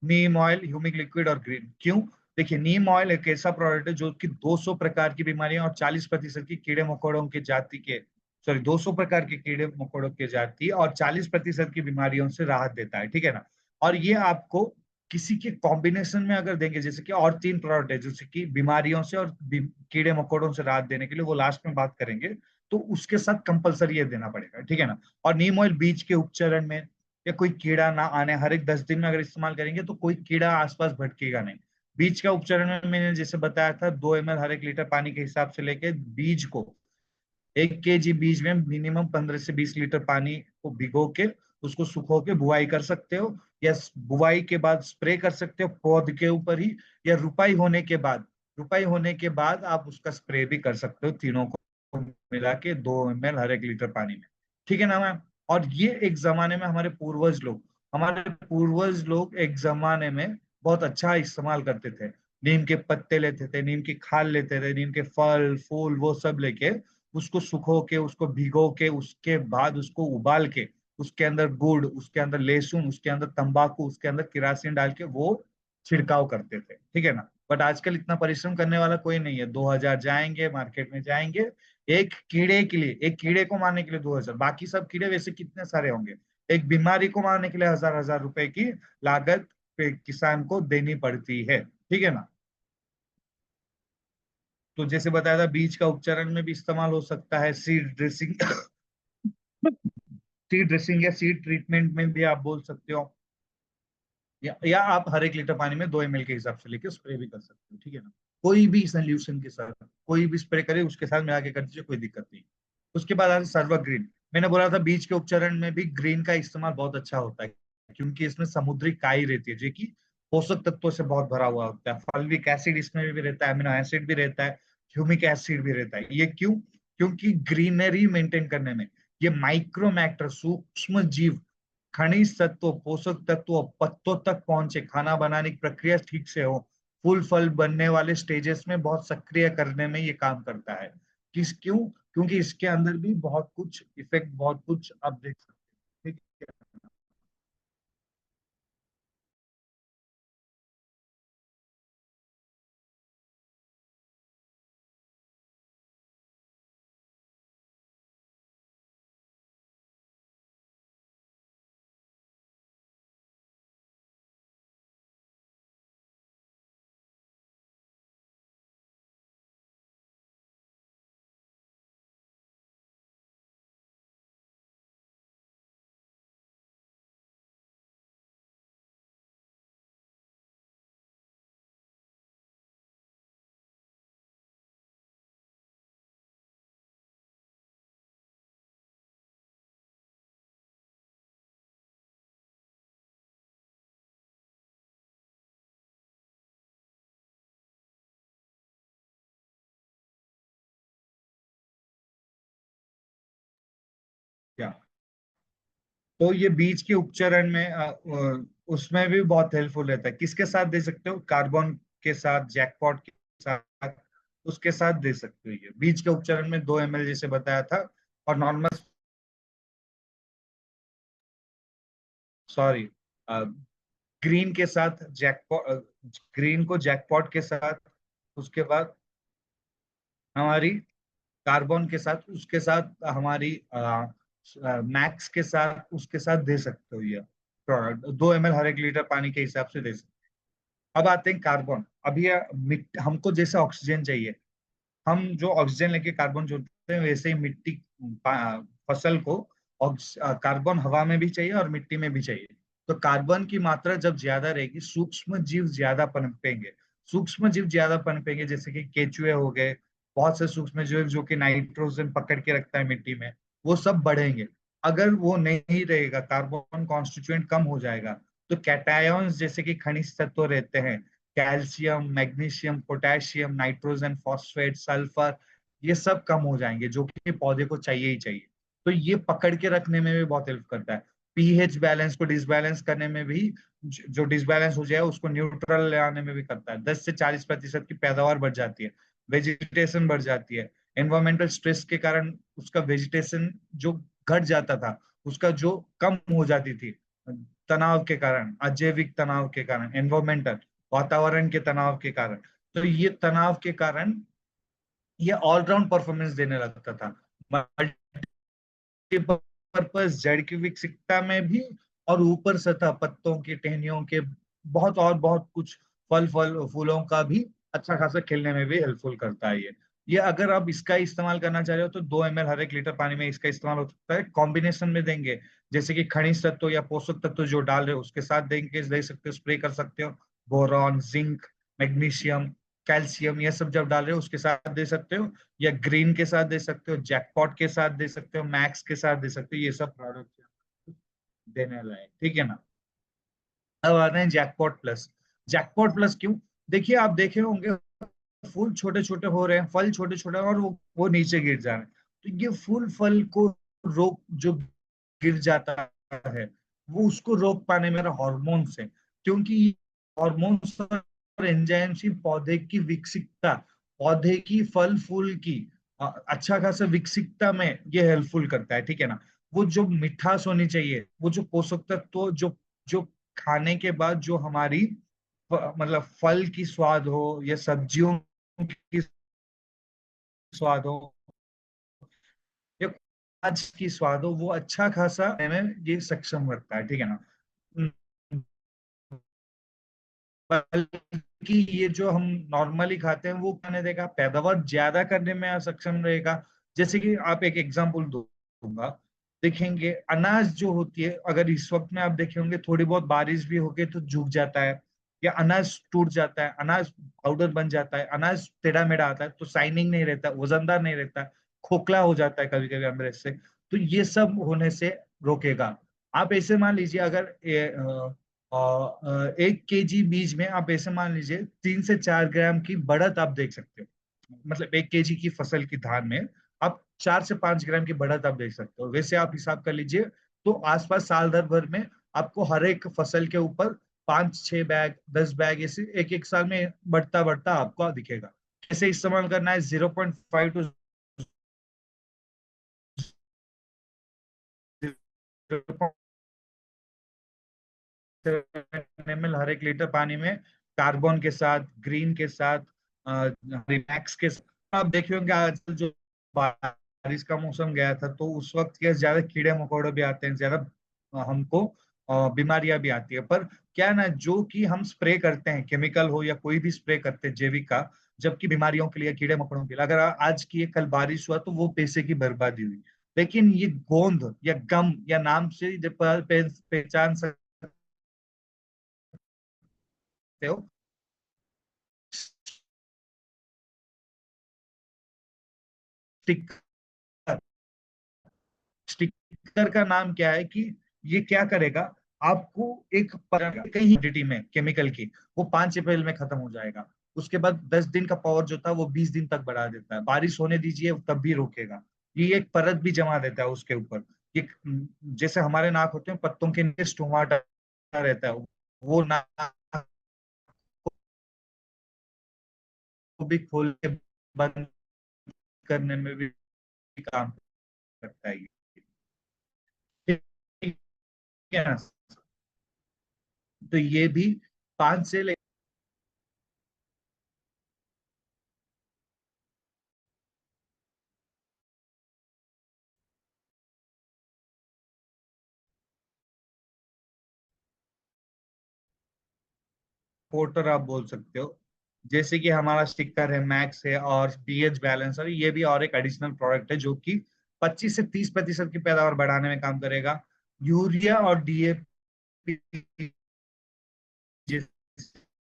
नीम ऑयल, ह्यूमिक लिक्विड और ग्रीन। क्यों? देखिए, नीम ऑयल एक ऐसा प्रोडक्ट है जो कि 200 प्रकार की बीमारियां और 40% की कीड़े मकोड़ों की जाति के, सॉरी, 200 प्रकार के कीड़े मकोड़ों की जाति और 40% की बीमारियों से राहत देता है, ठीक है ना। और ये आपको किसी के कॉम्बिनेशन में अगर देंगे, जैसे कि और 3 प्रोडक्ट है जैसे कि बीमारियों से और कीड़े मकोड़ों से राहत देने के लिए, वो लास्ट में बात करेंगे, तो उसके साथ कंपलसरी ये देना पड़ेगा, ठीक है ना। और नीम ऑयल बीज के उपचरण में या कोई कीड़ा ना आने, हर एक 10 दिन में अगर इस्तेमाल करेंगे तो कोई कीड़ा आसपास भटकेगा नहीं। बीज का उपचरण में मैंने जैसे बताया था, 2 ml हर एक लीटर पानी के हिसाब से लेके बीज को, 1 kg बीज में मिनिमम 15 से 20 लीटर पानी को भिगो के उसको सुखो के बुआई कर सकते हो, या बुआई के बाद स्प्रे कर सकते हो पौध के ऊपर ही, या रुपाई होने के बाद आप उसका स्प्रे भी कर सकते हो, तीनों को मिला के 2 ml हर एक लीटर पानी में, ठीक है ना मैम। और ये एक जमाने में हमारे पूर्वज लोग एक जमाने में बहुत अच्छा इस्तेमाल करते थे। नीम के पत्ते लेते थे, नीम की खाल लेते थे, नीम के फल फूल वो सब लेके उसको सुखो के, उसको भिगो के, उसके बाद उसको उबाल के, उसके अंदर गुड़, उसके अंदर लहसुन, उसके अंदर तंबाकू, उसके अंदर किरासिन डाल के वो छिड़काव करते थे, ठीक है ना। बट आजकल इतना परिश्रम करने वाला कोई नहीं है। 2,000 जाएंगे मार्केट में जाएंगे, एक कीड़े को मारने के लिए 2,000, बाकी सब कीड़े वैसे कितने सारे होंगे। एक बीमारी को मारने के लिए हजार हजार रुपए की लागत पे किसान को देनी पड़ती है, ठीक है ना। तो जैसे बताया था, बीज का उपचारण में भी इस्तेमाल हो सकता है, सीड ड्रेसिंग सीड ड्रेसिंग या सीड ट्रीटमेंट में भी आप बोल सकते हो, या आप हर एक लीटर पानी में 2 ml के हिसाब से लेके स्प्रे भी कर सकते हो, ठीक है ना। कोई भी सोल्यूशन के साथ कोई भी स्प्रे करे उसके साथ मिला के कर दीजिए, कोई दिक्कत नहीं। उसके बाद आता है सर्वा ग्रीन। मैंने बोला था बीज के उपचारण में भी ग्रीन का इस्तेमाल बहुत अच्छा होता है, क्योंकि इसमें समुद्री काई रहती है जो कि पोषक तत्वों से बहुत भरा हुआ होता है। फॉल्विक एसिड इसमें भी रहता है, अमीनो एसिड भी रहता है, ह्यूमिक एसिड भी रहता है। ये क्यों? क्योंकि ग्रीनरी मेंटेन करने में ये माइक्रोमैक्टर सूक्ष्म जीव खनिज तत्व, पोषक तत्व पत्तों तक पहुंचे, खाना बनाने की प्रक्रिया ठीक से हो, फूल फल बनने वाले स्टेजेस में बहुत सक्रिय करने में ये काम करता है। क्यों? क्योंकि इसके अंदर भी बहुत कुछ इफेक्ट, बहुत कुछ आप देख सकते हैं, ठीक है। क्या? तो ये बीज के उपचरण में उसमें भी बहुत हेल्पफुल रहता है। किसके साथ दे सकते हो? कार्बन के साथ, जैकपॉट के साथ, उसके साथ दे सकते हो। ये बीज के उपचरण में 2 ml जैसे बताया था, और नॉर्मल, सॉरी, ग्रीन के साथ जैकपॉट, ग्रीन को जैकपॉट के साथ, उसके बाद हमारी कार्बन के साथ, उसके साथ हमारी मैक्स के साथ, उसके साथ दे सकते हो ये प्रोडक्ट। 2 ml हर एक लीटर पानी के हिसाब से दे सकते हो। अब आते हैं कार्बन। अभी हमको जैसे ऑक्सीजन चाहिए, हम जो ऑक्सीजन लेके कार्बन जोड़ते हैं, वैसे ही मिट्टी, फसल को कार्बन हवा में भी चाहिए और मिट्टी में भी चाहिए। तो कार्बन की मात्रा जब ज्यादा रहेगी, सूक्ष्म जीव ज्यादा पनपेंगे। सूक्ष्म जीव ज्यादा पनपेंगे, जैसे कि केचुए हो गए, बहुत से सूक्ष्म जीव जो कि नाइट्रोजन पकड़ के रखता है मिट्टी में, वो सब बढ़ेंगे। अगर वो नहीं रहेगा, कार्बन कॉन्स्टिट्यूएंट कम हो जाएगा, तो कैटायंस जैसे कि खनिज तत्व रहते हैं, calcium, magnesium, potassium, nitrogen, phosphate, sulphur, ये सब कम हो जाएंगे, जो कि पौधे को चाहिए ही चाहिए। तो ये पकड़ के रखने में भी बहुत हेल्प करता है। पीएच बैलेंस को डिसबैलेंस करने में भी, जो डिसबैलेंस हो जाए उसको न्यूट्रल ले आने में भी करता है। 10 से 40% की पैदावार बढ़ जाती है, वेजिटेशन बढ़ जाती है। एनवायरमेंटल स्ट्रेस के कारण उसका वेजिटेशन जो घट जाता था, उसका जो कम हो जाती थी, तनाव के कारण, अजैविक तनाव के कारण, एनवायरमेंटल वातावरण के तनाव के कारण, तो ये तनाव के कारण ये ऑलराउंड परफॉर्मेंस देने लगता था, पर्पस जड़ की विकसितता में भी, और ऊपर सतह पत्तों की टहनियों के बहुत और बहुत कुछ फल फूलों का भी अच्छा खासा खिलने में भी हेल्पफुल करता है ये अगर आप इसका इस्तेमाल करना चाह रहे हो तो 2 ml हर 1 लीटर पानी में इसका इस्तेमाल हो सकता है। कॉम्बिनेशन में देंगे, जैसे कि खनिज तत्व या पोषक तत्व जो डाल रहे हो उसके साथ देंगे, दे सकते हो, स्प्रे कर सकते हो। बोरॉन, जिंक, मैग्नीशियम, कैल्शियम, ये सब जब डाल रहे हो उसके साथ दे सकते हो, या ग्रीन के साथ दे सकते हो, जैकपॉट के साथ दे सकते हो, मैक्स के साथ दे सकते हो। ये सब प्रोडक्ट देने लायक, ठीक है ना। अब आ रहे हैं जैकपॉट प्लस। जैकपॉट प्लस क्यों? देखिए, आप देखे होंगे फूल छोटे छोटे हो रहे हैं, फल छोटे छोटे, और वो नीचे गिर जा रहे हैं। तो ये फूल फल को रोक, जो गिर जाता है, वो उसको रोक पाने में हार्मोन्स है, क्योंकि हार्मोन्स और एंजाइम्स ही पौधे की विकसितता, पौधे की फल फूल की अच्छा खासा विकसितता में ये हेल्पफुल करता है, ठीक है ना। वो जो मिठास होनी चाहिए, वो जो पोषक तत्व, जो जो खाने के बाद जो हमारी मतलब फल की स्वाद हो या सब्जियों की स्वाद हो या आज की स्वाद हो, वो अच्छा खासा में ये सक्षम करता है, ठीक है ना। बल्कि ये जो हम नॉर्मली खाते हैं वो खाने देगा, पैदावार ज्यादा करने में सक्षम रहेगा। जैसे कि आप एक एग्जांपल दूंगा, देखेंगे अनाज जो होती है, अगर इस वक्त में आप देखे होंगे थोड़ी बहुत बारिश भी होके तो झुक जाता है, या अनाज टूट जाता है, अनाज पाउडर बन जाता है, अनाज टेढ़ा मेढ़ा आता है, तो शाइनिंग नहीं रहता, वजनदार नहीं रहता, खोखला हो जाता है कभी कभी अंदर से। तो ये सब होने से रोकेगा। आप ऐसे मान लीजिए, अगर 1 kg बीज में आप ऐसे मान लीजिए 3 से 4 ग्राम की बढ़त आप देख सकते हो। मतलब 1 kg की फसल की धान में आप 4 से 5 ग्राम की बढ़त आप देख सकते हो। वैसे आप हिसाब कर लीजिए, तो आसपास साल भर में आपको हर एक फसल के ऊपर 5-6 बैग, 10 बैग, ऐसे एक एक साल में बढ़ता बढ़ता आपको दिखेगा। कैसे इस्तेमाल करना है? 0.5 ml हर 1 लीटर पानी में, कार्बन के साथ, ग्रीन के साथ, रिलैक्स के साथ। आप देखे होंगे आजकल जो बारिश का मौसम गया था, तो उस वक्त क्या ज्यादा कीड़े मकोड़े भी आते हैं, ज्यादा हमको बीमारियां भी आती है। पर क्या है ना, जो कि हम स्प्रे करते हैं, केमिकल हो या कोई भी स्प्रे करते हैं जैविक का, जबकि बीमारियों के लिए, कीड़े मकोड़ों के लिए, अगर आज की कल बारिश हुआ तो वो पैसे की बर्बादी हुई। लेकिन ये गोंद या गम या नाम से पहचान सकते हो, स्टिकर। स्टिकर का नाम क्या है कि ये क्या करेगा, आपको एक कहीं क्वांटिटी में केमिकल की, वो 5 अप्रैल में खत्म हो जाएगा। उसके बाद 10 दिन का पावर जो था वो 20 दिन तक बढ़ा देता है, बारिश होने दीजिए तब भी रोकेगा। ये एक परत भी जमा देता है उसके ऊपर। ये जैसे हमारे नाक होते हैं, पत्तों के नीचे स्टोमाटा रहता है, वो नाक को भी खोल के बंद करने में भी काम करता है ठीक है ना। तो ये भी 5 से पोर्टर आप बोल सकते हो। जैसे कि हमारा स्टिकर है, मैक्स है, और पीएच बैलेंसर, ये भी और एक एडिशनल प्रोडक्ट है जो कि 25 से 30% की पैदावार बढ़ाने में काम करेगा। यूरिया और डीएपी, जैसे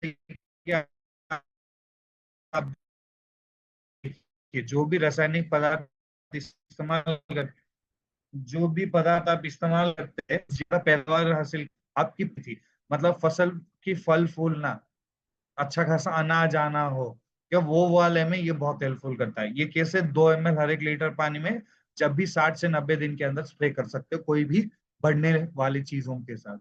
कि आप देखिए, जो भी रासायनिक पदार्थ इस्तेमाल कर, जो भी पदार्थ आप इस्तेमाल करते हैं, ज्यादा पैदावार हासिल आपकी थी, मतलब फसल की फल फूलना, अच्छा खासा अनाज आना हो, या वो वाले में ये बहुत हेल्पफुल करता है। ये कैसे? 2 ml हर 1 लीटर पानी में जब भी 60 से 90 दिन के अंदर स्प्रे कर सकते हो, कोई भी बढ़ने वाली चीजों के साथ।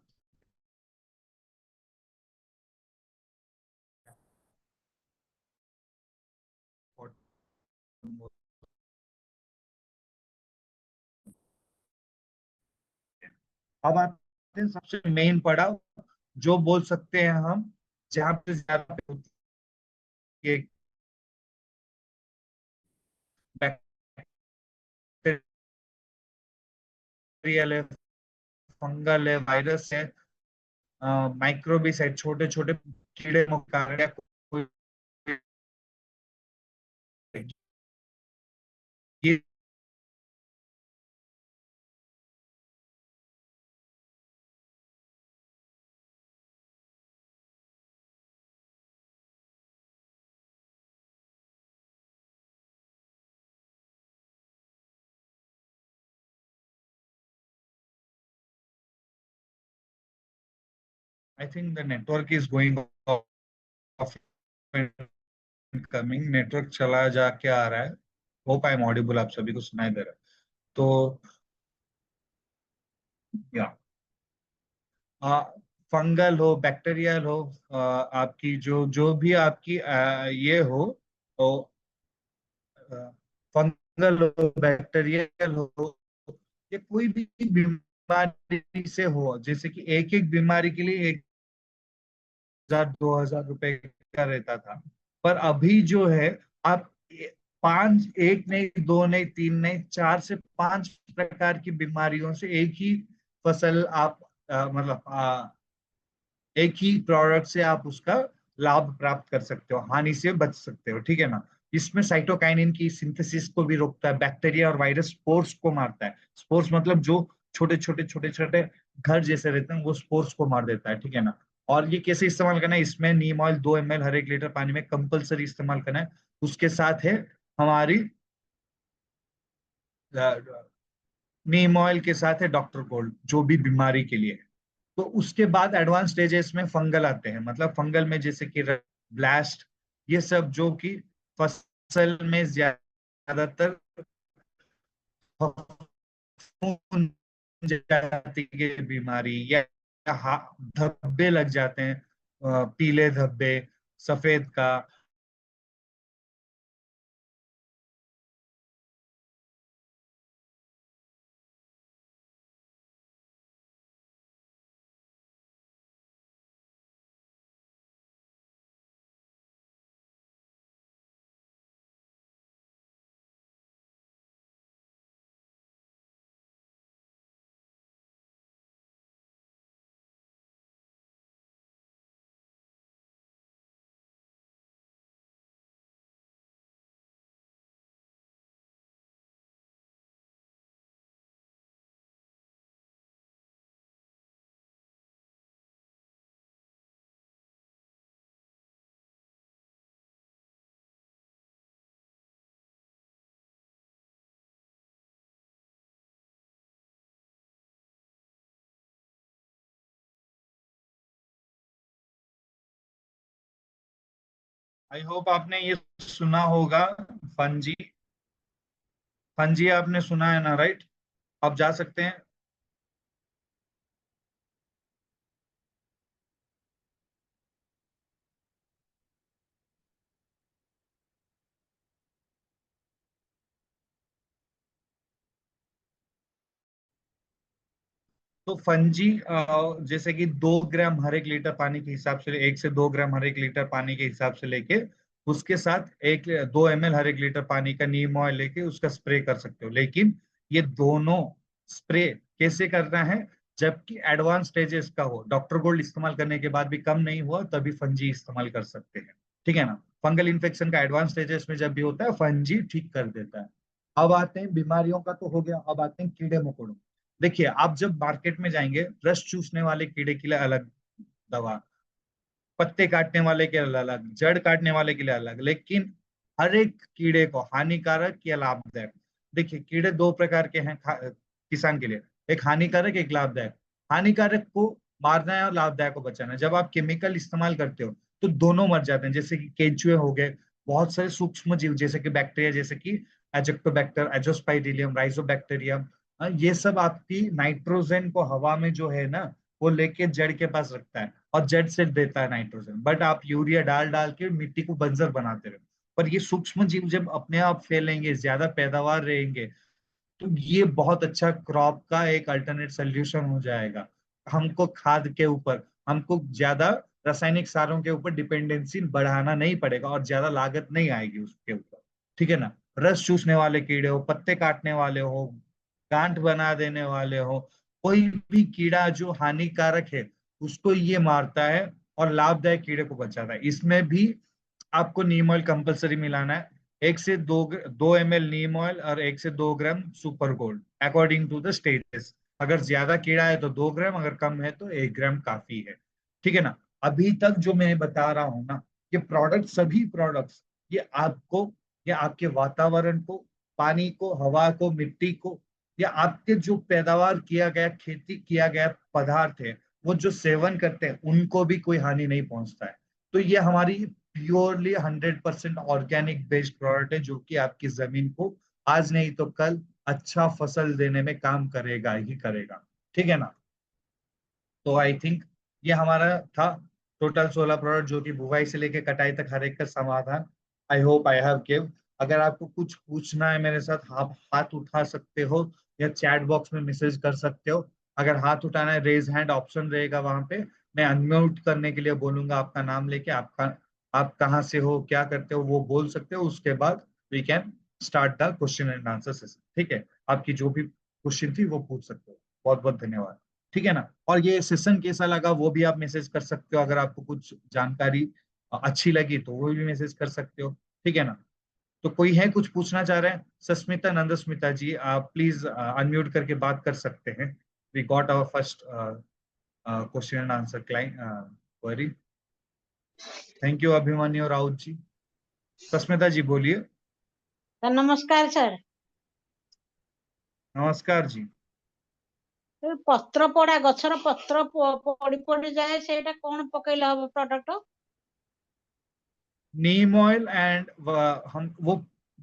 अब आते सबसे मेन पड़ाव जो बोल सकते हैं हम, जहाँ पे ज्यादा बैक्टीरियल है, फंगल है, वायरस है, माइक्रोबिस है, छोटे छोटे कीड़े मकोड़े, ये I think the network is going of coming, network चला जाके आ रहा है। होप आई एम ऑडिबल, आप सभी को सुनाई दे रहा है तो। या फंगल हो, बैक्टीरियल हो, आपकी जो जो भी आपकी ये हो, तो फंगल हो, बैक्टीरियल हो, ये कोई भी बीमारी से हो, जैसे कि एक एक बीमारी के लिए 1,000 2,000 रुपए का रहता था, पर अभी जो है आप पांच, एक नहीं, दो नहीं, तीन नहीं, 4 से 5 प्रकार की बीमारियों से एक ही फसल आप मतलब एक ही प्रोडक्ट से आप उसका लाभ प्राप्त कर सकते हो, हानि से बच सकते हो, ठीक है ना। इसमें साइटोकाइनिन की सिंथेसिस को भी रोकता है, बैक्टीरिया और वायरस स्पोर्स को मारता है। स्पोर्स मतलब जो छोटे छोटे छोटे छोटे घर जैसे रहते हैं, वो स्पोर्स को मार देता है, ठीक है ना। और ये कैसे इस्तेमाल करना है, इसमें नीम ऑयल 2 ml हर 1 लीटर पानी में कंपलसरी इस्तेमाल करना है। उसके साथ है हमारी नीम ऑयल के साथ है डॉक्टर गोल्ड, जो भी बीमारी के लिए है। तो उसके बाद एडवांस स्टेजेस में फंगल आते हैं, मतलब फंगल में जैसे कि ब्लास्ट, ये सब जो कि फसल में ज्यादातर फफूंद जाति की बीमारी या धब्बे लग जाते हैं, पीले धब्बे, सफेद का। आई होप आपने ये सुना होगा, फंजी। फंजी आपने सुना है ना, राइट? आप जा सकते हैं। तो फंजी जैसे कि 2 ग्राम हर 1 लीटर पानी के हिसाब से, 1 से 2 ग्राम हर 1 लीटर पानी के हिसाब से लेके, उसके साथ 2 ml हर 1 लीटर पानी का नीम ऑयल लेके उसका स्प्रे कर सकते हो। लेकिन ये दोनों स्प्रे कैसे करना है, जबकि एडवांस स्टेजेस का हो, डॉक्टर गोल्ड इस्तेमाल करने के बाद भी कम नहीं हुआ, तभी फंजी इस्तेमाल कर सकते हैं, ठीक है ना। फंगल इन्फेक्शन का एडवांस स्टेजेस में जब भी होता है, फंजी ठीक कर देता है। अब आते हैं बीमारियों का, तो हो गया, अब आते हैं कीड़े मकोड़ों। देखिए, आप जब मार्केट में जाएंगे, रस चूसने वाले कीड़े के लिए अलग दवा, पत्ते काटने वाले के लिए अलग, जड़ काटने वाले के लिए अलग, लेकिन हर एक कीड़े को हानिकारक या लाभदायक। देखिए, कीड़े 2 प्रकार के हैं किसान के लिए, एक हानिकारक, एक लाभदायक। हानिकारक को मारना है और लाभदायक को बचाना है। जब आप केमिकल इस्तेमाल करते हो तो दोनों मर जाते हैं, जैसे कि केंचुए हो गए, बहुत सारे सूक्ष्म जीव जैसे कि बैक्टीरिया, जैसे कि एजेक्टोबैक्टर, एजोस्पाइरिलियम, राइजोबैक्टीरियम, ये सब आपकी नाइट्रोजन को हवा में जो है ना, वो लेके जड़ के पास रखता है और जड़ से देता है नाइट्रोजन। बट आप यूरिया डाल डाल के मिट्टी को बंजर बनाते रहो। पर ये सूक्ष्म जीव जब अपने आप फैलेंगे, ज्यादा पैदावार रहेंगे, तो ये बहुत अच्छा क्रॉप का एक अल्टरनेट सोल्यूशन हो जाएगा। हमको खाद के ऊपर, हमको ज्यादा रासायनिक सारों के ऊपर डिपेंडेंसी बढ़ाना नहीं पड़ेगा और ज्यादा लागत नहीं आएगी उसके ऊपर। ठीक है ना। रस चूसने वाले कीड़े हो, पत्ते काटने वाले हो, गांठ बना देने वाले हो, कोई भी कीड़ा जो हानिकारक है उसको ये मारता है और लाभदायक कीड़े को बचाता है। इसमें भी आपको नीम ऑयल कंपलसरी मिलाना है। 1 से 2 ml नीम ऑयल और 1 से 2 gram super gold according to the stages. अगर ज्यादा कीड़ा है तो 2 ग्राम, अगर कम है तो 1 ग्राम काफी है। ठीक है ना। अभी तक जो मैं बता रहा हूँ ना, ये प्रोडक्ट, सभी प्रोडक्ट्स, ये आपको, ये आपके वातावरण को, पानी को, हवा को, मिट्टी को, या आपके जो पैदावार किया गया, खेती किया गया पदार्थ है, वो जो सेवन करते हैं उनको भी कोई हानि नहीं पहुंचता है। तो ये हमारी प्योरली 100% ऑर्गेनिक बेस्ड प्रोडक्ट है, जो कि आपकी जमीन को आज नहीं तो कल अच्छा फसल देने में काम करेगा ही करेगा। ठीक है ना। तो आई थिंक ये हमारा था टोटल 16 प्रोडक्ट, जो कि बुवाई से लेके कटाई तक हर एक का समाधान। I hope I have give. अगर आपको कुछ पूछना है मेरे साथ, आप हाथ उठा सकते हो या चैट बॉक्स में मैसेज कर सकते हो। अगर हाथ उठाना है, रेज हैंड ऑप्शन रहेगा वहां पे, मैं अनम्यूट करने के लिए बोलूंगा आपका नाम लेके, आपका, आप कहाँ से हो, क्या करते हो, वो बोल सकते हो। उसके बाद we can start the question and answer session. ठीक है। आपकी जो भी क्वेश्चन थी वो पूछ सकते हो। बहुत बहुत धन्यवाद। ठीक है ना। और ये सेशन कैसा लगा वो भी आप मैसेज कर सकते हो। अगर आपको कुछ जानकारी अच्छी लगी तो वो भी मैसेज कर सकते हो। ठीक है ना। तो कोई है कुछ पूछना चाह रहे हैं? सस्मिता, नंदस्मिता जी, आप प्लीज अनम्यूट करके बात कर सकते हैं। We got our first question and answer client query. Thank you Abhimanyu Raut ji. Sasmita ji बोलिए। सर नमस्कार सर। नमस्कार जी। पत्र पड़ा, गछर पत्र पड़ी पड़ी जाए, सेटा कौन पकेले हबो प्रोडक्ट? नीम ऑयल एंड हम वो,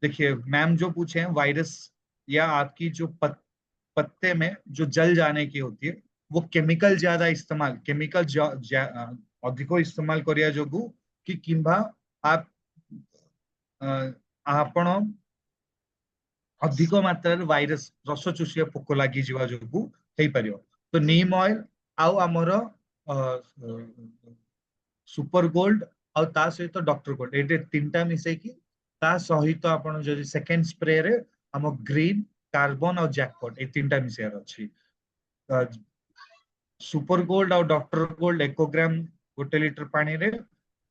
देखिए मैम जो पूछे हैं, वायरस या आपकी जो पत्ते में जो जल जाने की होती है, वो केमिकल ज्यादा इस्तेमाल, केमिकल अधिक इस्तेमाल करिया जोगु कि किंबा आप ଆପଣ ଅଧିକ ମାତ୍ରାରେ ଭାଇରସ ରସ ଚୁଷିବା ପୋକ ଲାଗିଯିବା ଯୋଗୁ ହେଇପାରିବ। ତ ନିମ୍ ଅଏଲ ଆଉ ଆମର ସୁପର ଗୋଲ୍ଡ ଆଉ ତା ସହିତ ଡକ୍ଟର ଗୋଲ୍ଡ, ଏଇଟା ତିନିଟା ମିଶେଇକି, ତା ସହିତ ଆପଣ ଯଦି ସେକେଣ୍ଡ ସ୍ପ୍ରେରେ ଆମ ଗ୍ରୀନ, କାର୍ବନ ଆଉ ଜ୍ୟାକପଟ, ଏଇ ତିନିଟା ମିଶେଇବାର ଅଛି। ସୁପର ଗୋଲ୍ଡ ଆଉ ଡକ୍ଟର ଗୋଲ୍ଡ 1 ଗ୍ରାମ 1 ଲିଟର ପାଣିରେ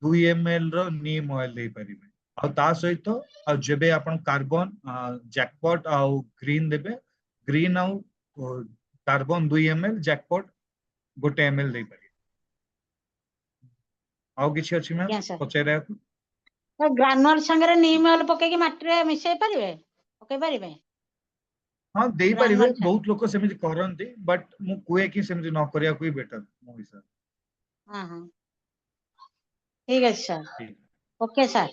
2 ml ର ନିମ୍ ଅଏଲ ଦେଇପାରିବେ। ଆଉ ତା ସହିତ, ଆଉ ଯେବେ ଆପଣ କାର୍ବନ, ଜ୍ୟାକପଟ ଆଉ ଗ୍ରୀନ ଦେବେ, ଗ୍ରୀନ ଆଉ କାର୍ବନ 2 ml, ଜ୍ୟାକପଟ 1 ml ଦେଇପାରିବେ। ଆଉ କିଛି ଅଛି ମ୍ୟାମ୍ ଆଜ୍ଞା सर। ପଚାରିବାକୁ? ଗ୍ରାନୁଆଲ ସାଙ୍ଗରେ ନିମ ଅଏଲ ପକେଇକି ମାଟିରେ ମିଶେଇ ପାରିବେ, ପକେଇ ପାରିବେ? ହଁ ଦେଇପାରିବେ, ଗ୍ରାନୁଆଲ ସାଙ୍ଗେ। ବହୁତ ଲୋକ ସେମିତି କରନ୍ତି, ବଟ୍ ମୁଁ କୁହେ କି ସେମିତି ନ କରିବାକୁ ହିଁ ବେଟର ମୋ ହିସାବରେ। ହଁ ହଁ ଠିକ ଅଛି सर। ठीक ओके सर।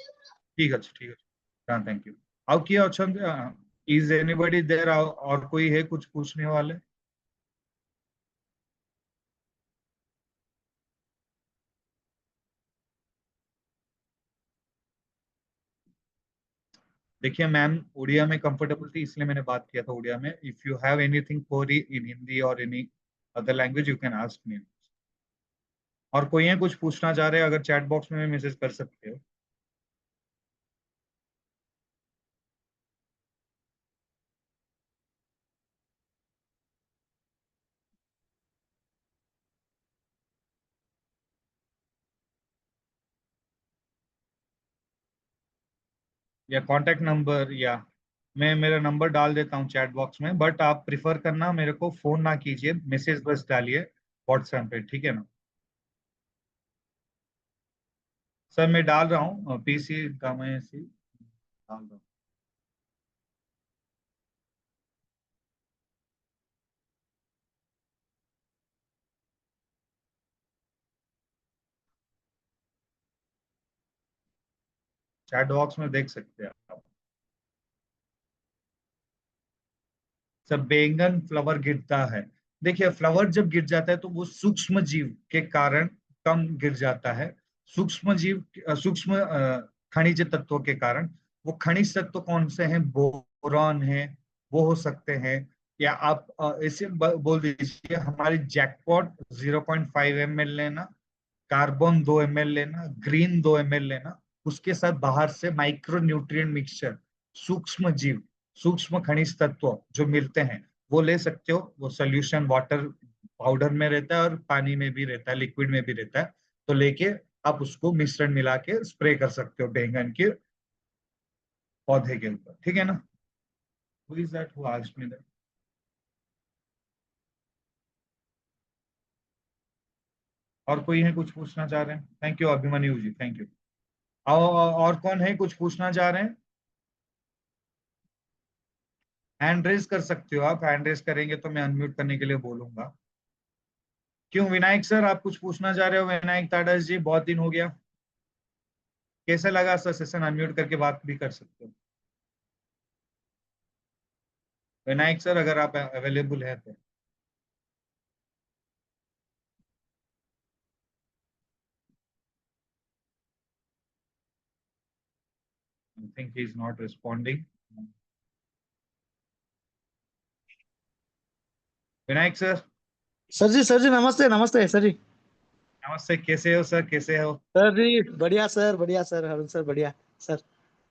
ठीक अच्छे, ठीक है, हाँ थैंक यू। ଆଉ କିଏ ଅଛନ୍ତି? Is anybody there? और कोई है कुछ पूछने वाले? देखिए मैम, उड़िया में कंफर्टेबल थी इसलिए मैंने बात किया था उड़िया में। If you have anything query in Hindi और any other language, you can ask me. और कोई है कुछ पूछना चाह रहे हैं, अगर चैट बॉक्स में मैसेज कर सकते हो। या कांटेक्ट नंबर, या मैं मेरा नंबर डाल देता हूँ चैट बॉक्स में, बट आप प्रिफर करना मेरे को फोन ना कीजिए, मैसेज बस डालिए व्हाट्सएप पे। ठीक है ना। सर मैं डाल रहा हूँ, पीसी का मैं डाल रहा हूँ। चैट बॉक्स में देख सकते हैं आप। सब बैंगन फ्लावर गिरता है। देखिए फ्लावर जब गिर जाता है तो वो सूक्ष्म जीव के कारण कम गिर जाता है। सूक्ष्म जीव, सूक्ष्म खनिज तत्वों के कारण। वो खनिज तत्व कौन से हैं? बोरॉन है, वो हो सकते हैं, या आप इसे बोल दीजिए हमारी जैकपॉट 0.5 ml लेना, कार्बन 2 ml लेना, ग्रीन 2 ml लेना, उसके साथ बाहर से माइक्रो न्यूट्रिएंट मिक्सचर, सूक्ष्म जीव, सूक्ष्म खनिज तत्व जो मिलते हैं वो ले सकते हो। वो सोल्यूशन वाटर पाउडर में रहता है और पानी में भी रहता है, लिक्विड में भी रहता है। तो लेके आप उसको मिश्रण मिला के स्प्रे कर सकते हो बैंगन के पौधे के ऊपर, ठीक है ना। Who is that who asked me that? और कोई है कुछ पूछना चाह रहे हैं? Thank you Abhimanyu ji, thank you. और कौन है कुछ पूछना चाह रहे हैं? हैंड रेज कर सकते हो आप, हैंड रेज करेंगे तो मैं अनम्यूट करने के लिए बोलूंगा। क्यों विनायक सर आप कुछ पूछना चाह रहे हो? विनायक ताडस जी, बहुत दिन हो गया, कैसे लगा सर सेशन? अनम्यूट करके बात भी कर सकते हो विनायक सर, अगर आप अवेलेबल है तो। I think he is not responding. Vinayak sir ji नमस्ते नमस्ते सर जी। नमस्ते, कैसे हो सर, कैसे हो? सर जी बढ़िया सर अरुण सर बढ़िया sir.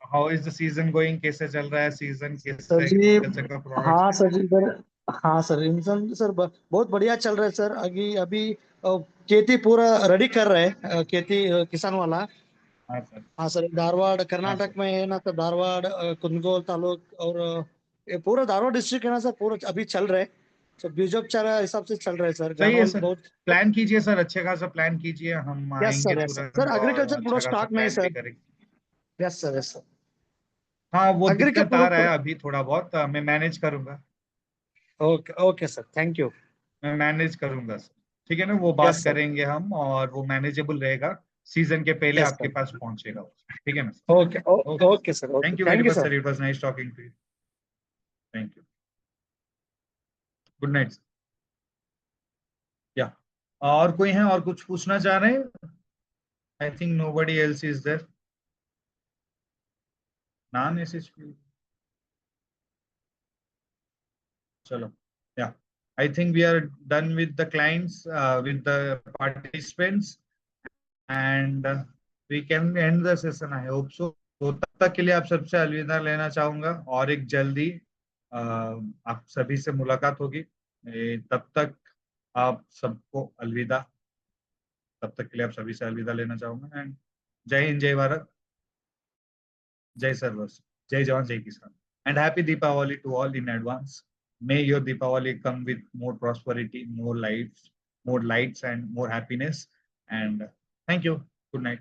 How is the season going? कैसे चल रहा है सीजन? सर कैसे जी एग्रीकल्चर का प्रोडक्ट्स? हाँ सर जी हाँ सर इंसान सर बहुत बढ़िया चल रहा है सर। अभी अभी खेती पूरा रेडी कर रहे हैं खेती किसान वाला। हाँ सर। हाँ सर धारवाड़ हाँ कर्नाटक सर। में है ना सर, धारवाड़ कुंदगोल तालुक और ये पूरा धारवाड़ डिस्ट्रिक्ट है ना सर, पूरा अभी चल रहे हैं। सर बीजोपचार हिसाब से चल रहे हैं सर, सही है गानोल सर, बहुत। प्लान कीजिए सर, अच्छे खासा प्लान कीजिए, हम यस आएंगे सर यस सर सर तुरंत और एग्रीकल्चर पूरा अच्छा खासा स्टॉक में है प्लान भी सर। करेंगे। Yes sir. हाँ वो एग्री का दिक्कत आ रहा है प्रोडक्ट। अभी थोड़ा बहुत, मैं मैनेज करूंगा। Okay okay sir thank you. मैं मैनेज करूंगा सर, ठीक है ना, वो बात यस सर करेंगे हम और वो मैनेजेबल रहेगा। सीजन के पहले यस आपके सर पास पहुंचेगा वो, ठीक है ना okay sir? Okay, okay sir okay thank you very thank you much sir. Sir, it was nice talking to you. Thank you, good night. या और कोई है और कुछ पूछना चाह रहे हैं? I think nobody else is there. Non SHP, chalo, yeah, I think we are done with the clients, with the participants, and we can end the session, I hope so. तो तब तक के लिए आप सबसे अलविदा लेना चाहूंगा और एक जल्दी आप सभी से मुलाकात होगी। तब तक आप सबको अलविदा, तब तक के लिए आप सभी से अलविदा लेना चाहूंगा। एंड जय हिंद, जय भारत, जय सर्वस, जय जवान, जय किसान, and happy Deepavali to all in advance. May your Deepavali come with more prosperity, more lights, and more happiness. And thank you. Good night.